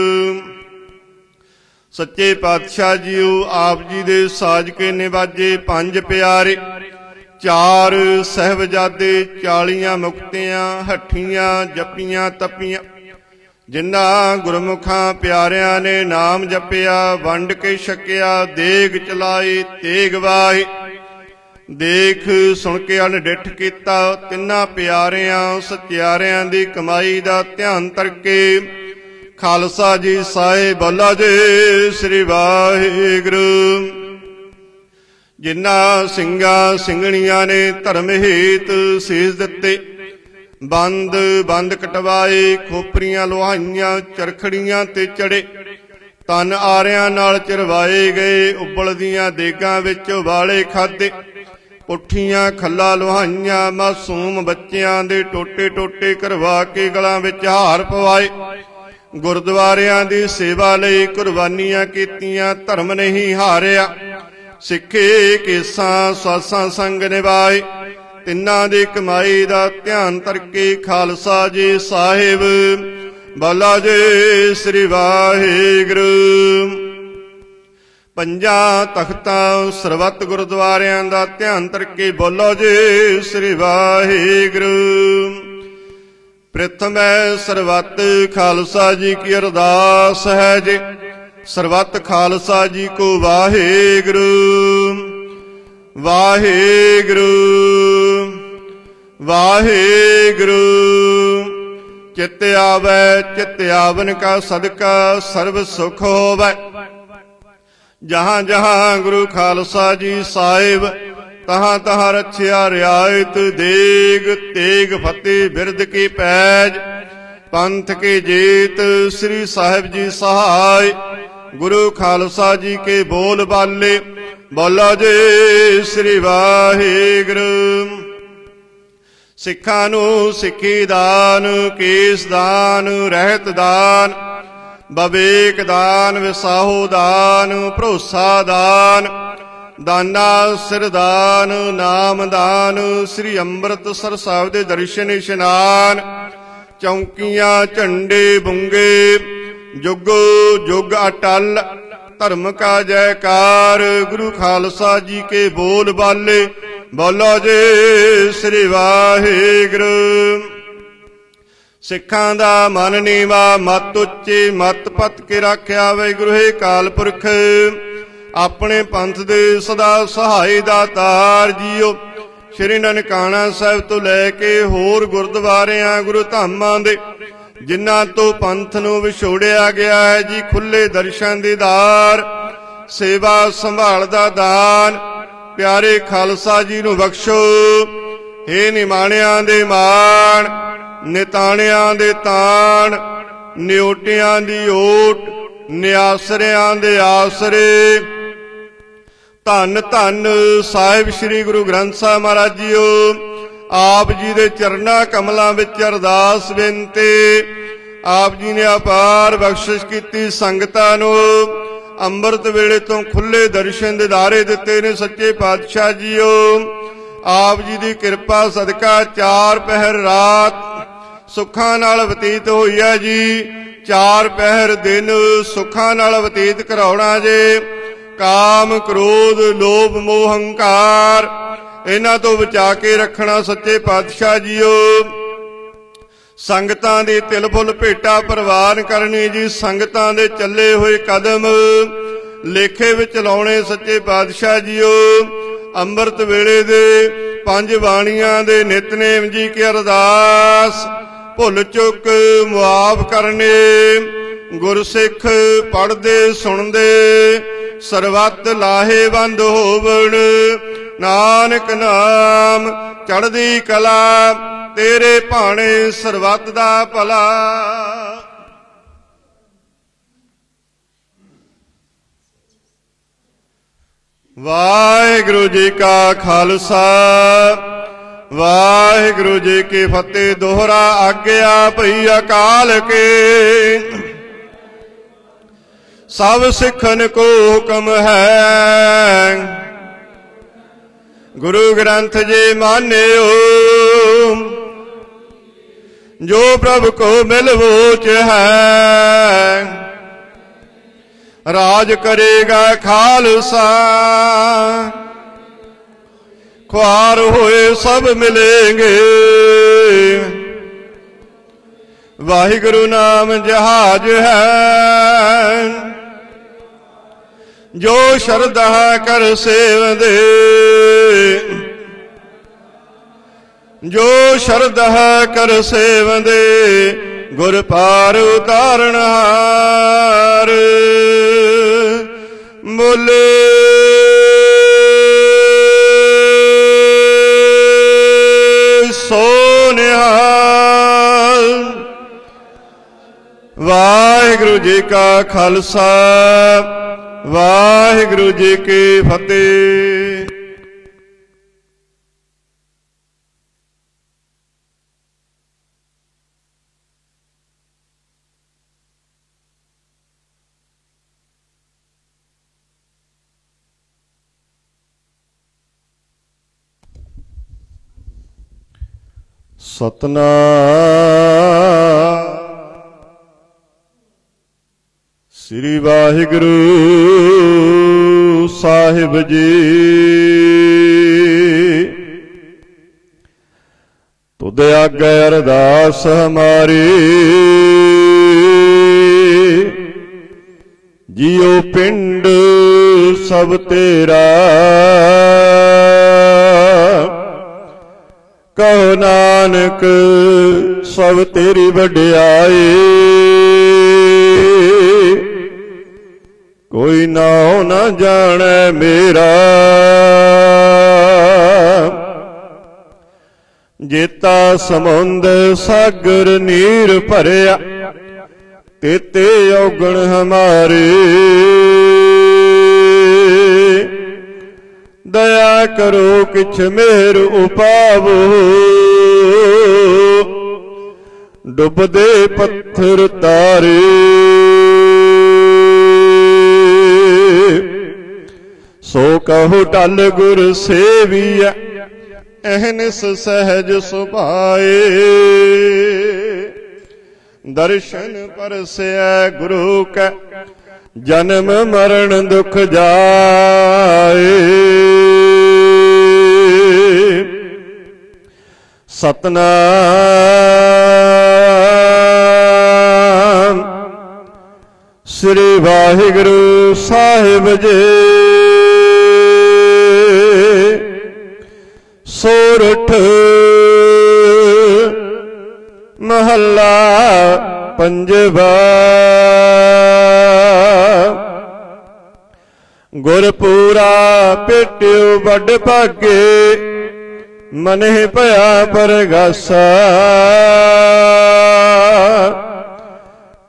सच्चे पातशाह जीओ आप जी दे साज के निवाजे पंज प्यारे। चार सहबजादे 40 मुक्तियां हठियां जपियां तपियां। जिन्ना गुरमुखां प्यारियां ने नाम जपिया वंड के छकिया। देग चलाई तेग वाही देख सुन के अनडिठ कीता। तिन्ना प्यारियां सत्यारियां दी कमाई दा ध्यान करके खालसा जी साए बोला जे श्री वाहिगुरू। जिन्ना सिंगा सिंगणियां ने धर्म हेत सीस दिते। बंद बंद कटवाए खोपरियां लोहाइयां चरखड़ियां ते चढ़े। तन आरियां नाल चरवाए गए। उबलदियां देगां विच उबाले खाधे। पुठियां खल्ला लोहाइयां मासूम बच्चियां दे टोटे टोटे करवा के गलां विच हार पवाए। गुरुद्वारियां दी सेवा लई कुर्बानियां कीतियां। धर्म नहीं हारिया सिखे केसां सासां संग निभाए। तिन्ना दी कमाई दा ध्यान करके खालसा जी साहिब बोला जे श्री वाहिगुरू। पंजा तख्तां सरबत गुरुद्वारियां दा ध्यान करके बोलो जे श्री वाहिगुरू। प्रथम सरबत खालसा जी की अरदास है जे। सरबत खालसा जी को वाहिगुरू वाहिगुरू वाहिगुरू। चित आवै चित आवन का सदका सर्व सुख होवै। जहां जहां गुरु खालसा जी साहिब तहां तहां रछिया रियायत। देग तेग फतेह बिरद की पैज पंथ के जीत। श्री साहिब जी सहाय। गुरु खालसा जी के बोल बाले बोलो जे श्री वाहिगुरू। सिखां नूं सिखी दान केस दान रहत दान। बवेक दान विसाहो दान भरोसा दान। दाना सिर दान नाम दान। श्री अमृतसर साहिब दे दर्शन इशनान। चौंकियां झंडे बुंगे जुगो जुग अटल। धर्म का जयकार गुरु खालसा जी के बोल बाले बोलो जे श्री वाहिगुरू। सिखां दा मन नीवा मत उच्चे मत पत के रखिया वाहिगुरू हे काल पुरख। अपने पंथ दे सदा सहाय दातार जीओ। श्री ननकाना साहिब तो लैके होर गुरुद्वारियां गुरु धामां दे जिन्हां तो पंथ नूं विछोड़िया गया है जी खुले दर्शन दीदार सेवा संभाल दा दान प्यारे खालसा जी नूं बख्शो। हे निमाणियां दे मान निताणियां दे ताण न्योटियां दी ओट निआसरियां दे आसरे। धन धन साहिब श्री गुरु ग्रंथ साहिब महाराज जीओ। आप जी दे चरना कमलों विच अरदास बेनती। आप जी ने अपार बख्शिश की संगतां नूं अंमृत वेले तो खुले दर्शन दिदारे दिते ने सच्चे पातशाह जीओ। आप जी की कृपा सदका 4 पहर रात सुखां नाल बतीत होई है जी। 4 पहर दिन सुखां नाल बतीत कराउणा जे। काम क्रोध लोभ मोह हंकार इन्हां तो बचा के रखना सच्चे पातशाह जीओ। संगतां दी तिल फुल भेटा प्रवान करनी जी। संगतां दे चले हुए कदम लेखे विच लाउणे सच्चे पातशाह जीओ। अंमृत वेले दे पंज बाणियां दे नितनेम जी की अरदास भुल चुक मुआफ करने। गुरसिख पढ़दे सुनदे सरबत लाहेवंद होवण। नानक नाम चढ़दी कला तेरे भाणे सरबत दा भला। वाहिगुरु जी का खालसा वाहिगुरु जी की फतेह। दोहरा आज्ञा भई अकाल के सब सिखन को हुक्म है। गुरु ग्रंथ जी मान्यो जो प्रभु को मिलवोच है। राज करेगा खालसा ख्वार होए सब मिलेंगे। वाहिगुरु नाम जहाज है जो शरधा कर सेवदे। जो शरधा कर सेवदे गुर पार उतारण हार। बोले सोनिहाल। वाहिगुरु जी का खालसा वाहिगुरु जी की फतेह। सतनाम श्री वाहिगुरु साहिब जी। तुद आगे अरदास हमारी जियो पिंड सब तेरा। कहो नानक सब तेरी वड्याई। कोई नाओ न जाने मेरा। जेता समुंद सागर नीर भरिया तेते औगण हमारे। दया करो किछ मेर उपावो। डुबदे पत्थर तारे। सो कहो टल गुर सेविया अहनिस सहज सुभाए। दर्शन परसै गुरु का जन्म मरण दुख जाए। सतनाम श्री वाहिगुरु साहिब जी। सोरठ महला पंजवा। गुरपूरा पेट्यो बड़ भागे मने भया परगासा।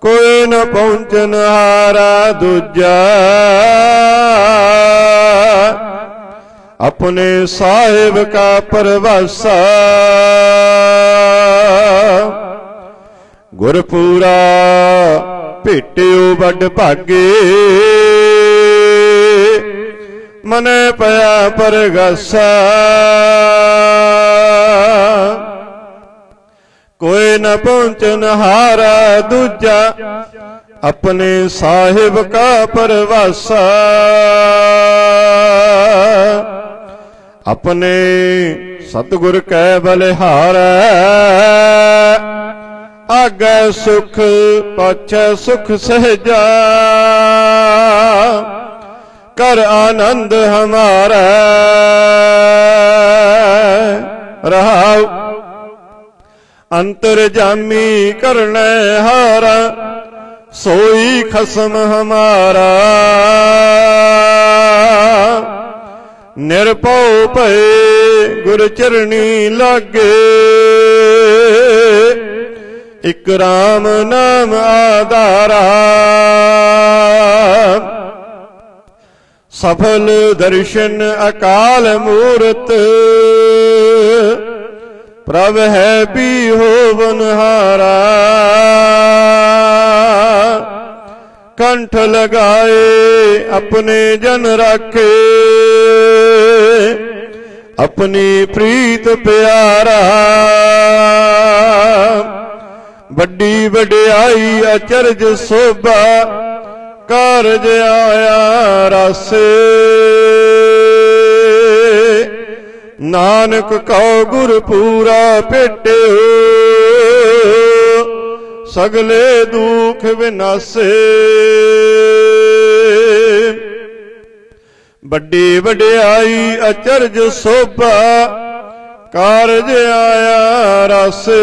कोई न पहुंचन हारा दूजा। अपने साहिब का परवासा। गुरपूरा भेटियो बड़ भागे मने पया परगासा। कोई न पहुंचन हारा दूजा। अपने साहिब का परवासा। अपने सतगुर कै बलिहारै। आगे सुख पाछै सुख सहजा। कर आनंद हमारा। रहाउ अंतर्जामी करने हारा, सोई खसम हमारा। निरपौ भय गुर चरणी लागे, इक राम नाम आधारा। सफल दर्शन अकाल मूरत, प्रभ है भी होवनहारा। कंठ लगाए अपने जन राखे, अपनी प्रीत प्यारा। बड़ी वड्याई अचरज शोभा, कारज आया रासे। नानक कहो गुर पूरा भेटियो, सगले दुख विनासे। बड़ी वड्याई अचरज शोभा, कारज आया रासे।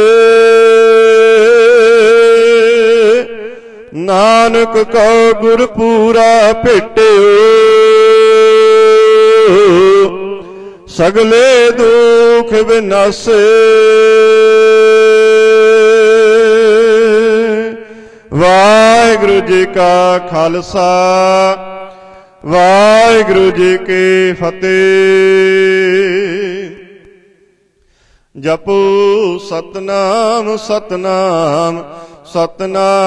नानक कहो गुर पूरा भेटियो, सगले दुख विनासे। वाहिगुरु जी का खालसा, वाहिगुरु जी की फतेह। जपो सतनाम सतनाम सतनाम।